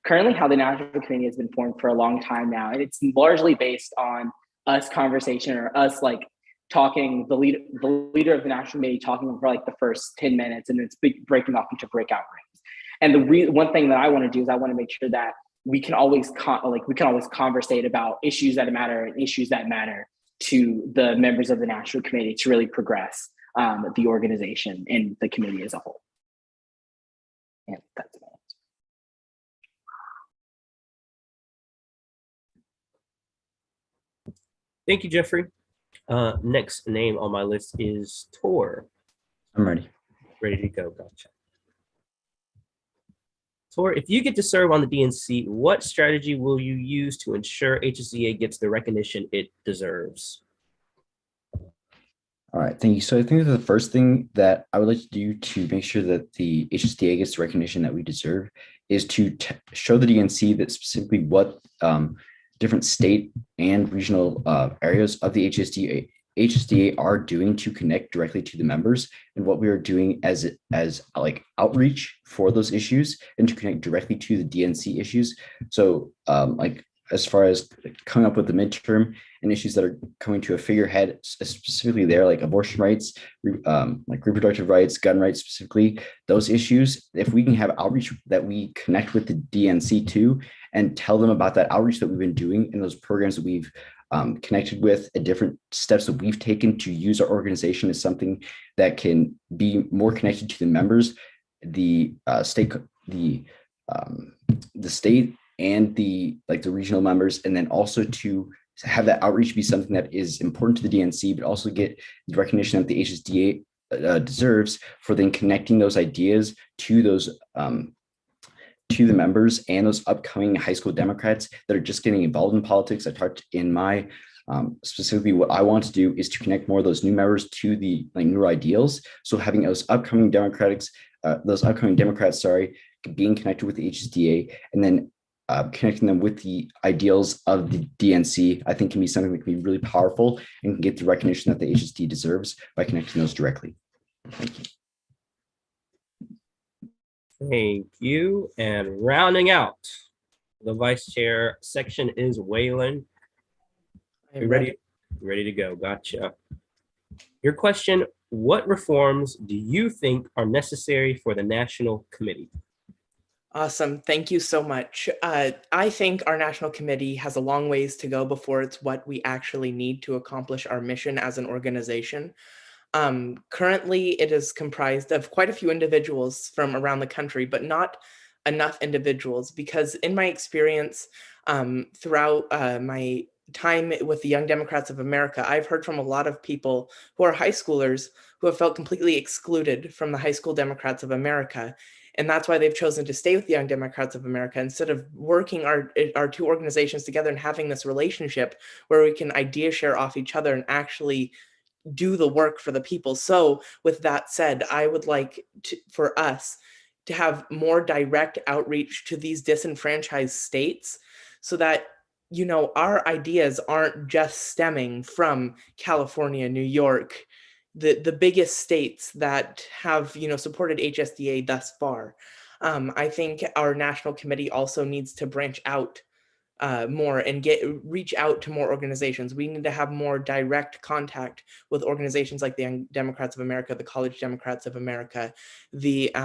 [SPEAKER 13] Currently, how the National Committee has been formed for a long time now, and it's largely based on us conversation or us like talking, the leader of the National Committee talking for like the first 10 minutes and then breaking off into breakout rooms. And the one thing that I want to do is I want to make sure that we can always conversate about issues that matter and issues that matter to the members of the National Committee to really progress the organization and the committee as a whole. And that's it.
[SPEAKER 1] Thank you, Jeffrey. Next name on my list is Tor.
[SPEAKER 14] I'm ready.
[SPEAKER 1] Ready to go. Gotcha. Tor, if you get to serve on the DNC, what strategy will you use to ensure HSDA gets the recognition it deserves?
[SPEAKER 14] All right, thank you. So I think that the first thing that I would like to do to make sure that the HSDA gets the recognition that we deserve is to show the DNC that specifically what different state and regional areas of the HSDA are doing to connect directly to the members, and what we are doing as like outreach for those issues and to connect directly to the DNC issues. So like as far as coming up with the midterm and issues that are coming to a figurehead, specifically there, like abortion rights, like reproductive rights, gun rights, specifically those issues. If we can have outreach that we connect with the DNC to and tell them about that outreach that we've been doing and those programs that we've connected with and different steps that we've taken to use our organization as something that can be more connected to the members, the state, the state and the regional members, and then also to have that outreach be something that is important to the DNC, but also get the recognition that the HSDA deserves for then connecting those ideas to those to the members and those upcoming high school Democrats that are just getting involved in politics. I talked in my specifically what I want to do is to connect more of those new members to the newer ideals. So having those upcoming Democrats, being connected with the HSDA and then connecting them with the ideals of the DNC, I think can be something that can be really powerful and can get the recognition that the HSD deserves by connecting those directly. Thank you.
[SPEAKER 1] Thank you. And rounding out the vice chair section is Waylon. You ready? Ready to go. Gotcha. Your question, what reforms do you think are necessary for the National Committee?
[SPEAKER 15] Awesome. Thank you so much. I think our national committee has a long ways to go before it's what we actually need to accomplish our mission as an organization. Currently, it is comprised of quite a few individuals from around the country, but not enough individuals, because in my experience throughout my time with the Young Democrats of America, I've heard from a lot of people who are high schoolers who have felt completely excluded from the High School Democrats of America. And that's why they've chosen to stay with the Young Democrats of America instead of working our two organizations together and having this relationship where we can idea share off each other and actually do the work for the people. So with that said, I would like for us to have more direct outreach to these disenfranchised states so that, you know, our ideas aren't just stemming from California, New York, the biggest states that have, you know, supported HSDA thus far. I think our national committee also needs to branch out more and reach out to more organizations. We need to have more direct contact with organizations like the Young Democrats of America, the College Democrats of America, the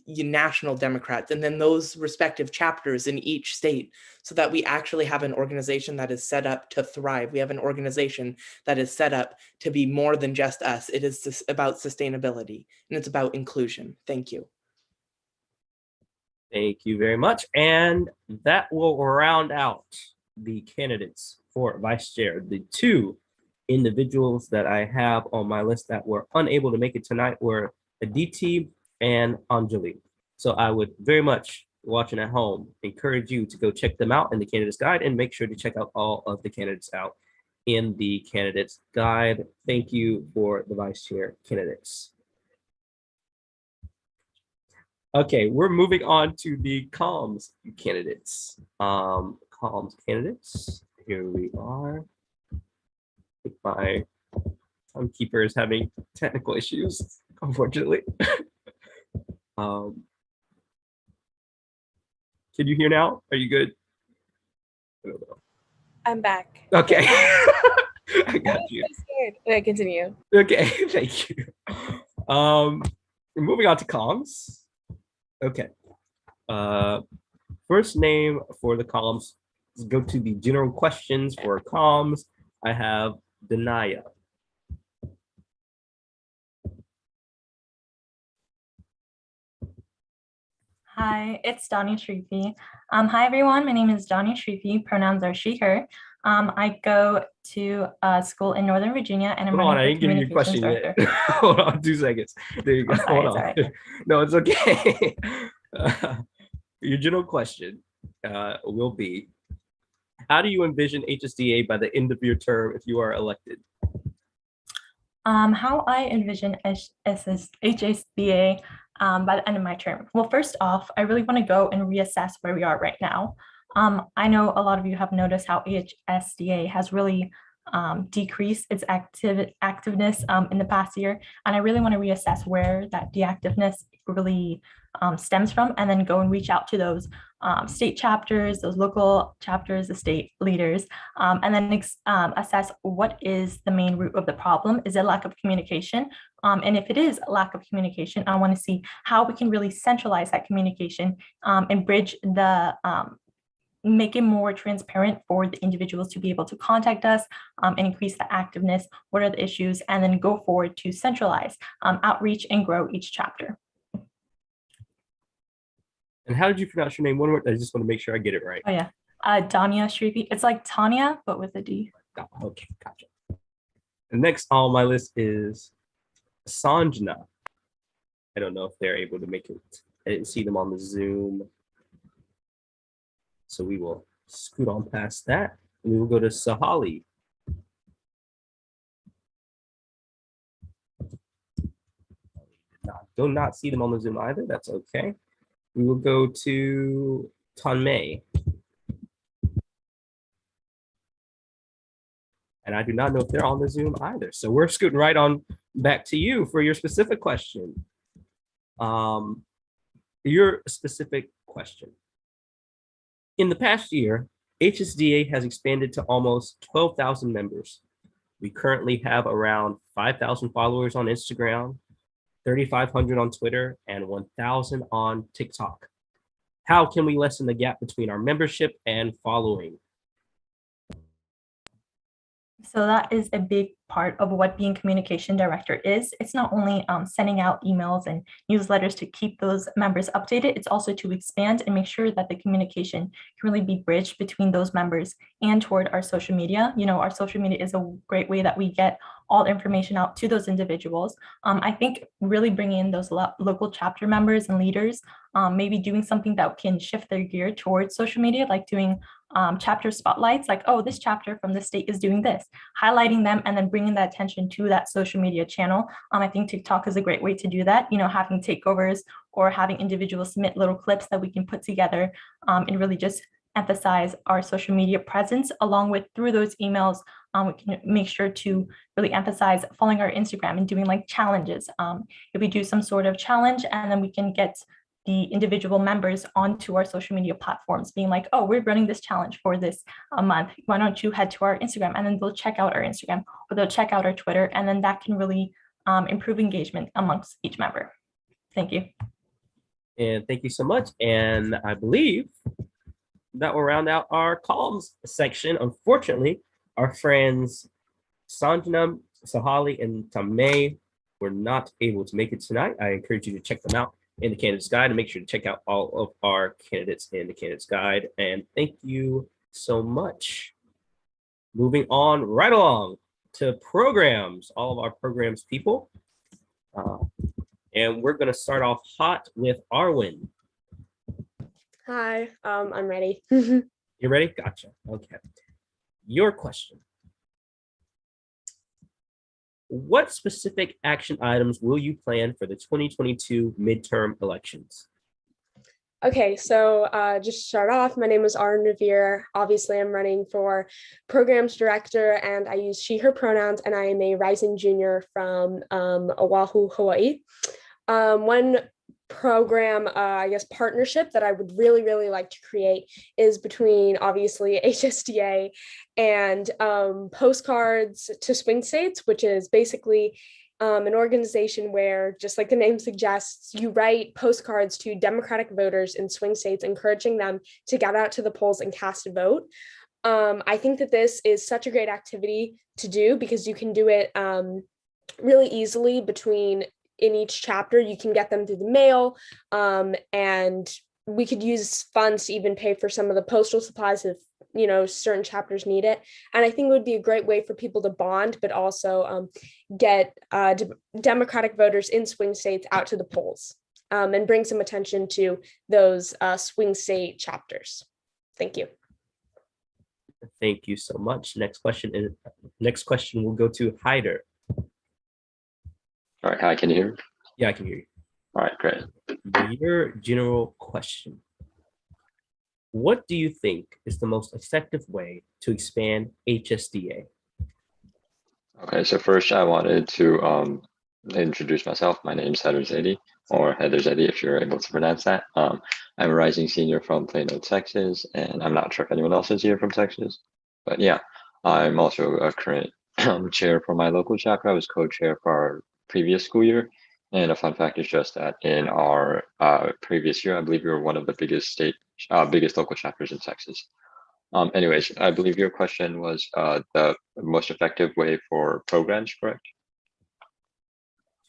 [SPEAKER 15] National Democrats, and then those respective chapters in each state, so that we actually have an organization that is set up to thrive. We have an organization that is set up to be more than just us. It is about sustainability and it's about inclusion. Thank you.
[SPEAKER 1] Thank you very much. And that will round out the candidates for vice chair. The two individuals that I have on my list that were unable to make it tonight were Aditi and Anjali. So I would very much, watching at home, encourage you to go check them out in the candidates guide and make sure to check out all of the candidates out in the candidates guide. Thank you for the vice chair candidates. Okay, we're moving on to the comms candidates. Comms candidates, here we are. My timekeeper is having technical issues, unfortunately. Can you hear now? Are you good? I don't know.
[SPEAKER 16] I'm back.
[SPEAKER 1] Okay. I got you.
[SPEAKER 16] I'm scared. Okay, continue.
[SPEAKER 1] Okay, thank you. Moving on to comms. Okay. First name for the columns. Let's go to the general questions for comms. I have Denaya.
[SPEAKER 17] Hi, it's Donnie Shreepy. Hi everyone, my name is Donnie Shreepy. Pronouns are she, her. I go to a school in Northern Virginia, and I'm
[SPEAKER 1] Hold on, I
[SPEAKER 17] running
[SPEAKER 1] didn't
[SPEAKER 17] for
[SPEAKER 1] give you your question
[SPEAKER 17] communications
[SPEAKER 1] yet.
[SPEAKER 17] director.
[SPEAKER 1] Hold on, 2 seconds. There you go.
[SPEAKER 17] Oh, sorry,
[SPEAKER 1] Hold
[SPEAKER 17] it's
[SPEAKER 1] on.
[SPEAKER 17] all right.
[SPEAKER 1] No, it's okay. Your general question will be, how do you envision HSDA by the end of your term if you are elected?
[SPEAKER 17] How I envision HSDA by the end of my term. Well, first off, I really want to go and reassess where we are right now. I know a lot of you have noticed how HSDA has really decreased its activeness in the past year, and I really want to reassess where that deactiveness really stems from, and then go and reach out to those state chapters, those local chapters, the state leaders, and then assess what is the main root of the problem. Is it lack of communication? And if it is a lack of communication, I want to see how we can really centralize that communication and bridge the make it more transparent for the individuals to be able to contact us and increase the activeness. What are the issues? And then go forward to centralize outreach and grow each chapter.
[SPEAKER 1] And how did you pronounce your name? One word. I just want to make sure I get it right.
[SPEAKER 17] Oh yeah, Danya Shrivi. It's like Tanya, but with a D.
[SPEAKER 1] Oh, okay, gotcha. The next on my list is Sanjna. I don't know if they're able to make it. I didn't see them on the Zoom. So we will scoot on past that. And we will go to Sahali. Do not see them on the Zoom either. That's okay. We will go to Tanmay. And I do not know if they're on the Zoom either. So we're scooting right on back to you for your specific question. Your specific question. In the past year, HSDA has expanded to almost 12,000 members. We currently have around 5,000 followers on Instagram, 3,500 on Twitter, and 1,000 on TikTok. How can we lessen the gap between our membership and following?
[SPEAKER 17] So that is a big part of what being communication director is. It's not only sending out emails and newsletters to keep those members updated, it's also to expand and make sure that the communication can really be bridged between those members and toward our social media. You know, our social media is a great way that we get all information out to those individuals. I think really bringing in those local chapter members and leaders, maybe doing something that can shift their gear towards social media, like doing chapter spotlights, like, oh, this chapter from this state is doing this, highlighting them and then bringing that attention to that social media channel. I think TikTok is a great way to do that, you know, having takeovers or having individuals submit little clips that we can put together and really just emphasize our social media presence, along with through those emails. We can make sure to really emphasize following our Instagram and doing like challenges. If we do some sort of challenge, and then we can get the individual members onto our social media platforms being like, oh, we're running this challenge for this month. Why don't you head to our Instagram? And then they'll check out our Instagram or they'll check out our Twitter. And then that can really improve engagement amongst each member. Thank you.
[SPEAKER 1] And thank you so much. And I believe that will round out our columns section. Unfortunately, our friends Sanjna, Sahali, and Tanmay were not able to make it tonight. I encourage you to check them out in the Candidates Guide, and make sure to check out all of our candidates in the Candidates Guide. And thank you so much. Moving on right along to programs, all of our programs people. And we're going to start off hot with Arwen.
[SPEAKER 18] Hi, I'm ready.
[SPEAKER 1] You ready? Gotcha. Okay. Your question. What specific action items will you plan for the 2022 midterm elections?
[SPEAKER 18] Okay, so just to start off, my name is Arwen Revere. Obviously, I'm running for programs director, and I use she, her pronouns, and I am a rising junior from Oahu, Hawaii. One program, I guess, partnership that I would really like to create is between obviously HSDA and Postcards to Swing States, which is basically an organization where, just like the name suggests, you write postcards to Democratic voters in swing states, encouraging them to get out to the polls and cast a vote. I think that this is such a great activity to do because you can do it really easily in each chapter. You can get them through the mail, and we could use funds to even pay for some of the postal supplies if certain chapters need it. And I think it would be a great way for people to bond, but also get Democratic voters in swing states out to the polls and bring some attention to those swing state chapters. Thank you.
[SPEAKER 1] Thank you so much. Next question will go to Hyder.
[SPEAKER 19] All right, hi, can you hear me?
[SPEAKER 1] Yeah, I can hear you.
[SPEAKER 19] All right, great.
[SPEAKER 1] Your general question. What do you think is the most effective way to expand HSDA?
[SPEAKER 19] Okay, so first I wanted to introduce myself. My name is Heather Zedi, or Heather Zedi if you're able to pronounce that. I'm a rising senior from Plano, Texas, and I'm not sure if anyone else is here from Texas, but yeah, I'm also a current chair for my local chapter. I was co-chair for our previous school year. And a fun fact is just that in our previous year, I believe we were one of the biggest local chapters in Texas. Anyways, I believe your question was the most effective way for programs, correct?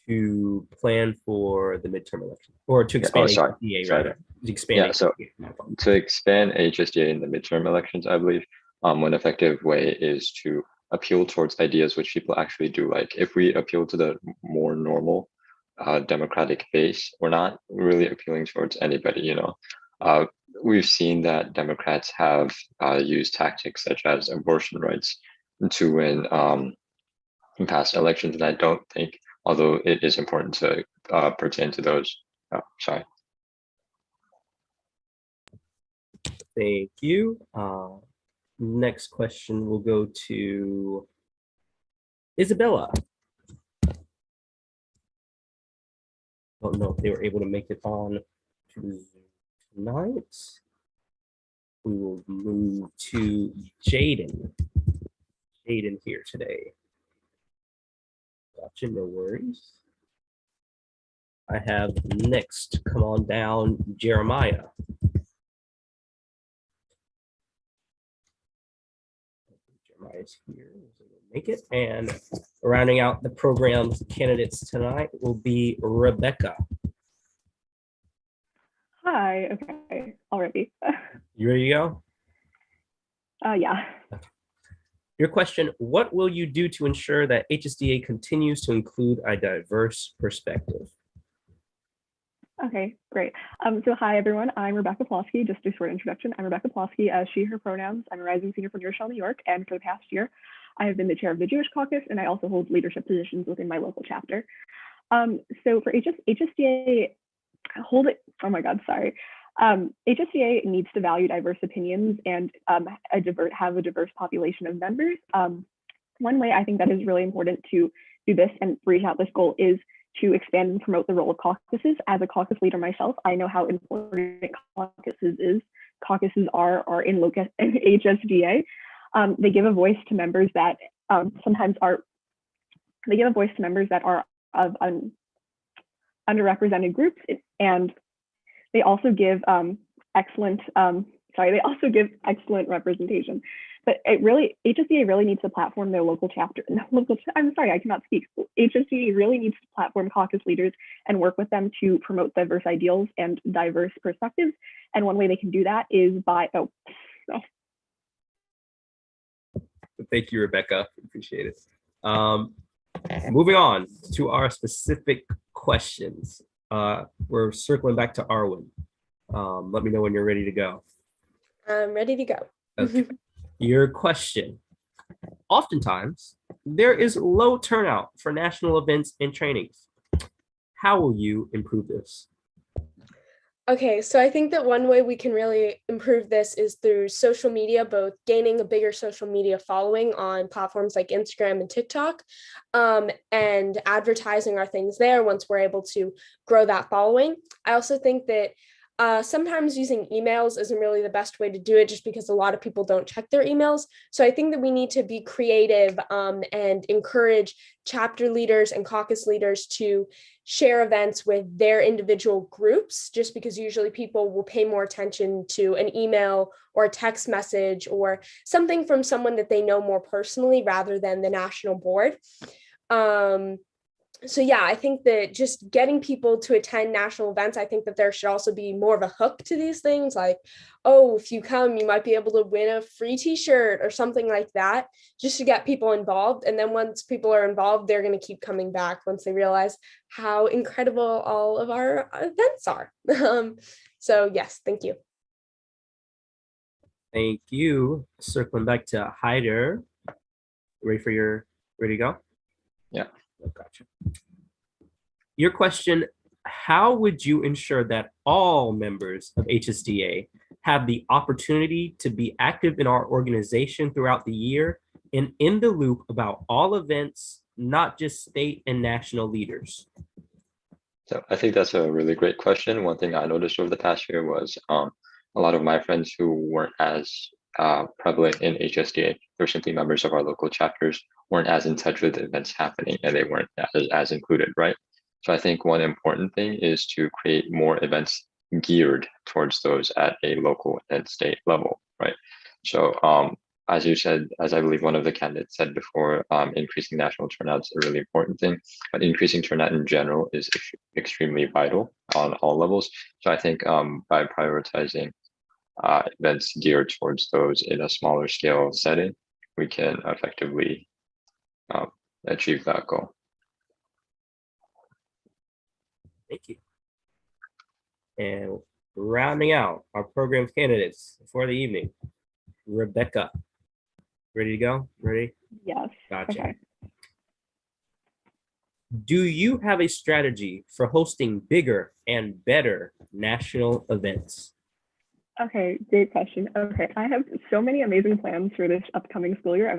[SPEAKER 1] To plan for the midterm election, or to expand HSDA, rather.
[SPEAKER 19] To expand HSDA in the midterm elections, I believe one effective way is to appeal towards ideas which people actually do like. If we appeal to the more normal Democratic base, we're not really appealing towards anybody, we've seen that Democrats have used tactics such as abortion rights to win in past elections, and I don't think, although it is important to pertain to those. Oh, sorry.
[SPEAKER 1] Thank you. Next question will go to Isabella. Don't know if they were able to make it on to tonight. We will move to Jaden. Jaden here today. Gotcha, no worries. I have next, come on down, Jeremiah. Jeremiah's here, make it. And rounding out the program's candidates tonight will be Rebecca.
[SPEAKER 20] Hi, okay, already.
[SPEAKER 1] You ready to go?
[SPEAKER 20] Yeah.
[SPEAKER 1] Your question, what will you do to ensure that HSDA continues to include a diverse perspective?
[SPEAKER 20] Okay, great. So hi, everyone. I'm Rebecca Plosky. Just a short introduction. I'm Rebecca Plosky, she, her pronouns. I'm a rising senior from New Rochelle, New York. And for the past year, I have been the chair of the Jewish caucus, and I also hold leadership positions within my local chapter. So for HSDA, oh my God, sorry. HSDA needs to value diverse opinions and have a diverse population of members. One way I think that is really important to do this and reach out this goal is to expand and promote the role of caucuses. As a caucus leader myself, I know how important caucuses is. Caucuses are in HSDA. They give a voice to members that of underrepresented groups, and they also give excellent representation. But HSDA really needs to platform their local chapter. I'm sorry, I cannot speak. HSDA really needs to platform caucus leaders and work with them to promote diverse ideals and diverse perspectives. And one way they can do that is by,
[SPEAKER 1] Thank you, Rebecca. Appreciate it. Moving on to our specific questions. We're circling back to Arwen. Let me know when you're ready to go.
[SPEAKER 18] I'm ready to go.
[SPEAKER 1] Okay. Your question. Oftentimes, there is low turnout for national events and trainings. How will you improve this?
[SPEAKER 18] Okay, so I think that one way we can really improve this is through social media, both gaining a bigger social media following on platforms like Instagram and TikTok, and advertising our things there once we're able to grow that following. I also think that sometimes using emails isn't really the best way to do it just because a lot of people don't check their emails. So I think that we need to be creative and encourage chapter leaders and caucus leaders to share events with their individual groups, just because usually people will pay more attention to an email or a text message or something from someone that they know more personally rather than the national board. so yeah, I think that just getting people to attend national events, I think that there should also be more of a hook to these things, like, oh, if you come, you might be able to win a free t-shirt or something like that, just to get people involved. And then once people are involved, they're going to keep coming back once they realize how incredible all of our events are. So yes, thank you.
[SPEAKER 1] Thank you. Circling back to Hyder. Ready to go?
[SPEAKER 19] Yeah.
[SPEAKER 1] Gotcha. Your question, how would you ensure that all members of HSDA have the opportunity to be active in our organization throughout the year and in the loop about all events, not just state and national leaders?
[SPEAKER 19] So I think that's a really great question. One thing I noticed over the past year was a lot of my friends who weren't as prevalent in HSDA, they're simply members of our local chapters, weren't as in touch with the events happening and they weren't as included, right? So I think one important thing is to create more events geared towards those at a local and state level, right? So as you said, as I believe one of the candidates said before, increasing national turnout is a really important thing, but increasing turnout in general is extremely vital on all levels. So I think by prioritizing events geared towards those in a smaller scale setting, we can effectively achieve that goal.
[SPEAKER 1] Thank you. And rounding out our program's candidates for the evening, Rebecca. Ready to go? Ready?
[SPEAKER 20] Yes.
[SPEAKER 1] Gotcha.
[SPEAKER 20] Okay.
[SPEAKER 1] Do you have a strategy for hosting bigger and better national events?
[SPEAKER 20] Okay, great question. Okay, I have so many amazing plans for this upcoming school year.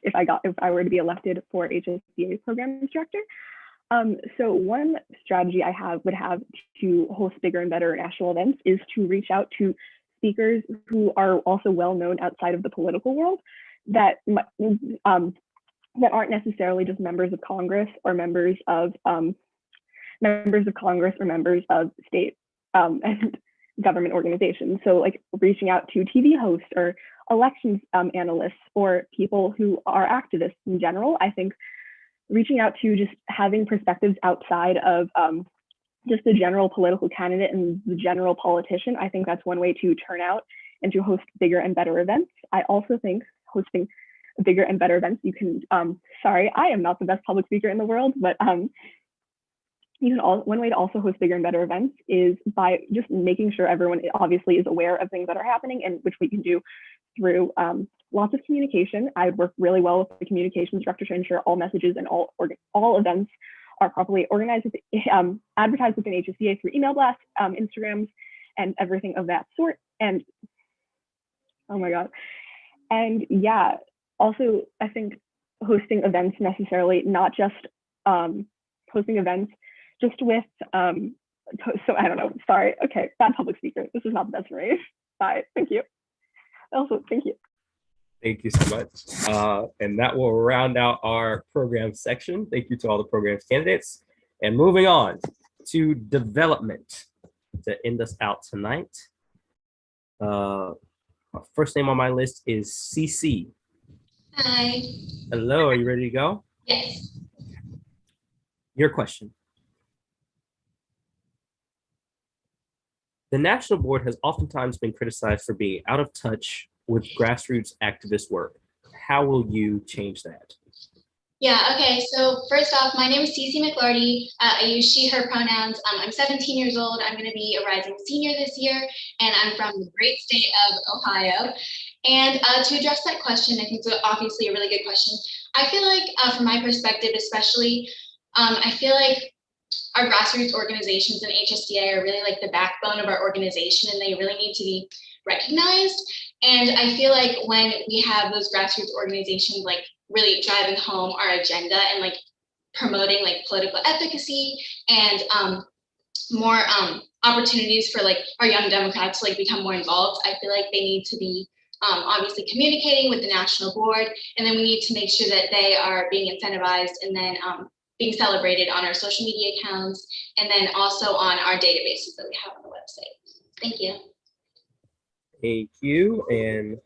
[SPEAKER 20] If I were to be elected for HSDA programs director. So one strategy I would have to host bigger and better national events is to reach out to speakers who are also well known outside of the political world that aren't necessarily just members of Congress or members of state and government organizations. So like reaching out to TV hosts or elections analysts or people who are activists in general. I think reaching out to just having perspectives outside of just the general political candidate and the general politician, I think that's one way to turn out and to host bigger and better events. I also think hosting bigger and better events, you can, sorry, I am not the best public speaker in the world, but one way to also host bigger and better events is by just making sure everyone obviously is aware of things that are happening, and which we can do through lots of communication. I would work really well with the communications director to ensure all messages and all events are properly organized, advertised within HSDA through email blasts, Instagrams, and everything of that sort. And oh my God. And yeah, also I think hosting events necessarily, not just hosting events just with, so I don't know, sorry, okay, bad public speaker. This is not the best for me. Bye, thank you. Also, thank you.
[SPEAKER 1] Thank you so much. And that will round out our program section. Thank you to all the program's candidates. And moving on to development to end us out tonight. First name on my list is CC.
[SPEAKER 21] Hi.
[SPEAKER 1] Hello, are you ready to go?
[SPEAKER 21] Yes.
[SPEAKER 1] Your question. The National Board has oftentimes been criticized for being out of touch with grassroots activist work. How will you change that?
[SPEAKER 21] Yeah, okay, so first off, my name is Cece McLarty. I use she, her pronouns. I'm 17 years old. I'm going to be a rising senior this year, and I'm from the great state of Ohio. And to address that question, I think it's obviously a really good question. I feel like from my perspective, especially, I feel like our grassroots organizations in HSDA are really like the backbone of our organization, and they really need to be recognized. And I feel like when we have those grassroots organizations like really driving home our agenda and like promoting like political efficacy and more opportunities for like our young Democrats to like become more involved, I feel like they need to be obviously communicating with the national board, and then we need to make sure that they are being incentivized and then being celebrated on our social media accounts, and then also on our databases that we have on the website. Thank you.
[SPEAKER 1] Thank you. And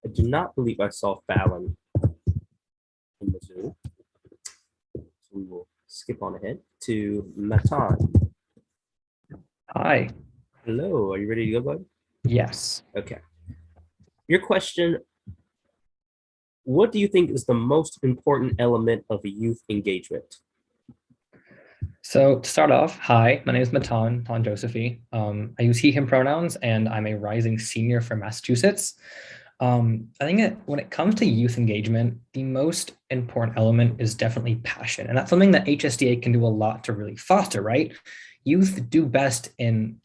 [SPEAKER 1] I do not believe I saw Fallon in the Zoom. So we will skip on ahead to Matan.
[SPEAKER 2] Hi.
[SPEAKER 1] Hello, are you ready to go, bud?
[SPEAKER 2] Yes.
[SPEAKER 1] Okay. Your question, what do you think is the most important element of a youth engagement?
[SPEAKER 2] So to start off, hi, my name is Matan Josephy. I use he, him pronouns, and I'm a rising senior from Massachusetts. I think when it comes to youth engagement, the most important element is definitely passion. And that's something that HSDA can do a lot to really foster, right? Youth do best in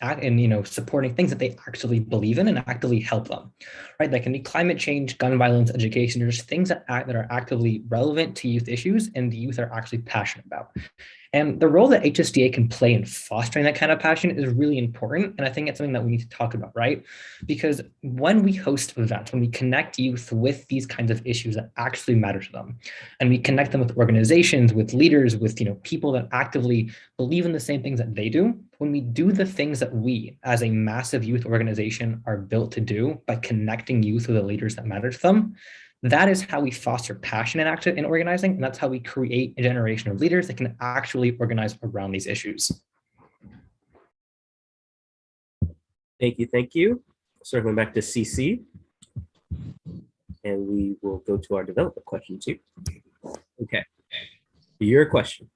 [SPEAKER 2] supporting things that they actually believe in and actively help them, right? That can be climate change, gun violence, education, or just things that are actively relevant to youth issues and the youth are actually passionate about. And the role that HSDA can play in fostering that kind of passion is really important. And I think it's something that we need to talk about, right? Because when we host events, when we connect youth with these kinds of issues that actually matter to them, and we connect them with organizations, with leaders, with people that actively believe in the same things that they do, when we do the things that we as a massive youth organization are built to do by connecting youth with the leaders that matter to them, that is how we foster passion in organizing, and that's how we create a generation of leaders that can actually organize around these issues.
[SPEAKER 1] Thank you, thank you. Circling back to CC, and we will go to our development question too. Okay, your question.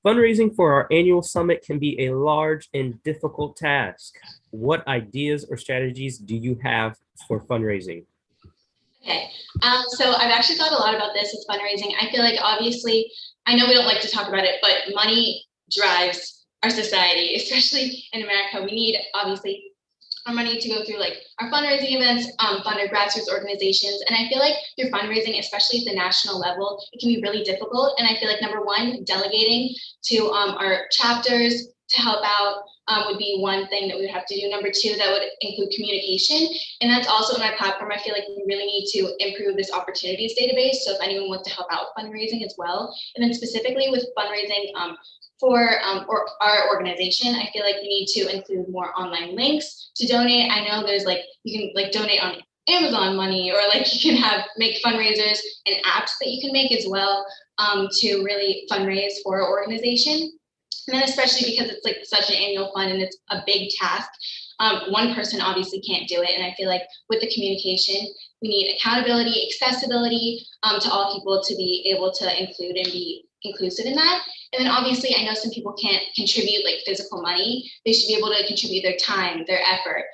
[SPEAKER 1] Fundraising for our annual summit can be a large and difficult task. What ideas or strategies do you have for fundraising?
[SPEAKER 21] Okay, so I've actually thought a lot about this with fundraising. I feel like obviously, I know we don't like to talk about it, but money drives our society, especially in America. We need obviously our money to go through like our fundraising events, fund our grassroots organizations. And I feel like through fundraising, especially at the national level, it can be really difficult. And I feel like number one, delegating to our chapters to help out would be one thing that we would have to do. Number two, that would include communication. And that's also in my platform. I feel like we really need to improve this opportunities database. So if anyone wants to help out with fundraising as well. And then specifically with fundraising for our organization, I feel like we need to include more online links to donate. I know there's like, you can like donate on Amazon money, or like you can make fundraisers and apps that you can make as well to really fundraise for our organization. And then especially because it's like such an annual fund and it's a big task, one person obviously can't do it. And I feel like with the communication, we need accountability, accessibility to all people to be able to include and be inclusive in that. And then obviously, I know some people can't contribute like physical money. They should be able to contribute their time, their effort,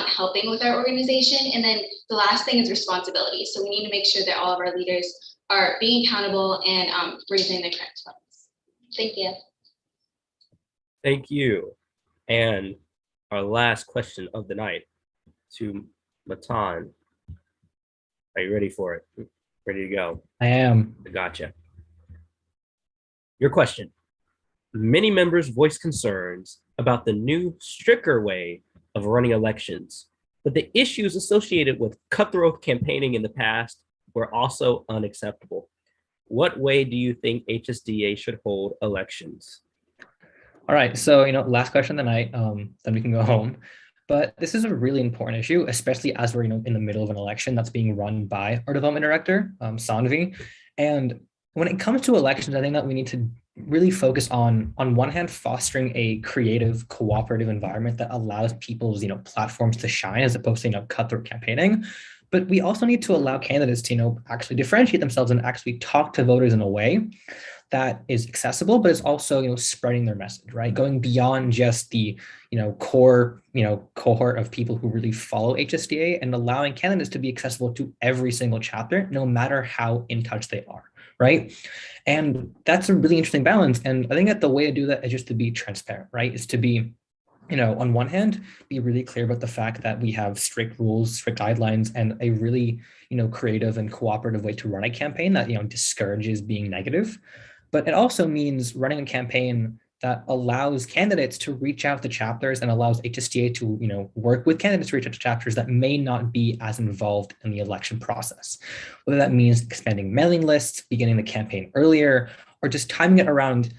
[SPEAKER 21] helping with our organization. And then the last thing is responsibility. So we need to make sure that all of our leaders are being accountable and raising the correct funds. Thank you.
[SPEAKER 1] Thank you. And our last question of the night to Matan. Are you ready for it? Ready to go?
[SPEAKER 2] I am.
[SPEAKER 1] Gotcha. Your question. Many members voiced concerns about the new, stricter way of running elections, but the issues associated with cutthroat campaigning in the past were also unacceptable. What way do you think HSDA should hold elections?
[SPEAKER 2] All right, so last question of the night, then we can go home. But this is a really important issue, especially as we're in the middle of an election that's being run by our development director, Sanvi. And when it comes to elections, I think that we need to really focus on one hand, fostering a creative, cooperative environment that allows people's platforms to shine as opposed to cutthroat campaigning. But we also need to allow candidates to actually differentiate themselves and actually talk to voters in a way that is accessible, but is also spreading their message, right? Going beyond just the core cohort of people who really follow HSDA and allowing candidates to be accessible to every single chapter, no matter how in touch they are, right? And that's a really interesting balance. And I think that the way to do that is just to be transparent, right? Is to be on one hand, be really clear about the fact that we have strict rules, strict guidelines, and a really, creative and cooperative way to run a campaign that, discourages being negative. But it also means running a campaign that allows candidates to reach out to chapters and allows HSDA to, work with candidates to reach out to chapters that may not be as involved in the election process. Whether that means expanding mailing lists, beginning the campaign earlier, or just timing it around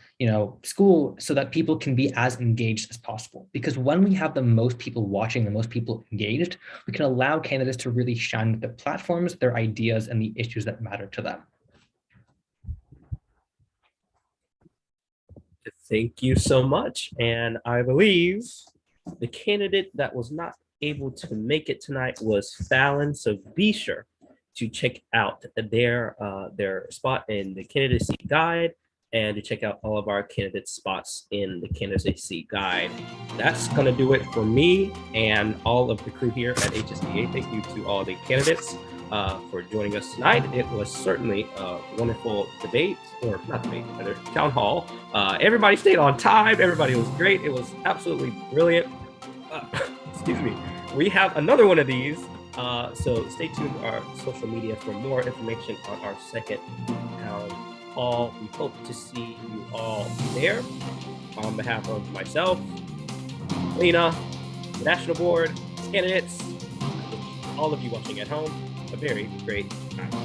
[SPEAKER 2] school so that people can be as engaged as possible. Because when we have the most people watching, the most people engaged, we can allow candidates to really shine with their platforms, their ideas, and the issues that matter to them.
[SPEAKER 1] Thank you so much. And I believe the candidate that was not able to make it tonight was Fallon. So be sure to check out their spot in the candidacy guide and to check out all of our candidate spots in the candidacy guide. That's going to do it for me and all of the crew here at HSDA. Thank you to all the candidates for joining us tonight. It was certainly a wonderful debate, or not debate, rather town hall. Everybody stayed on time. Everybody was great. It was absolutely brilliant. Excuse me. We have another one of these. So stay tuned to our social media for more information on our second town hall. We hope to see you all there. On behalf of myself, Lena, the National Board, candidates, all of you watching at home, a very great time.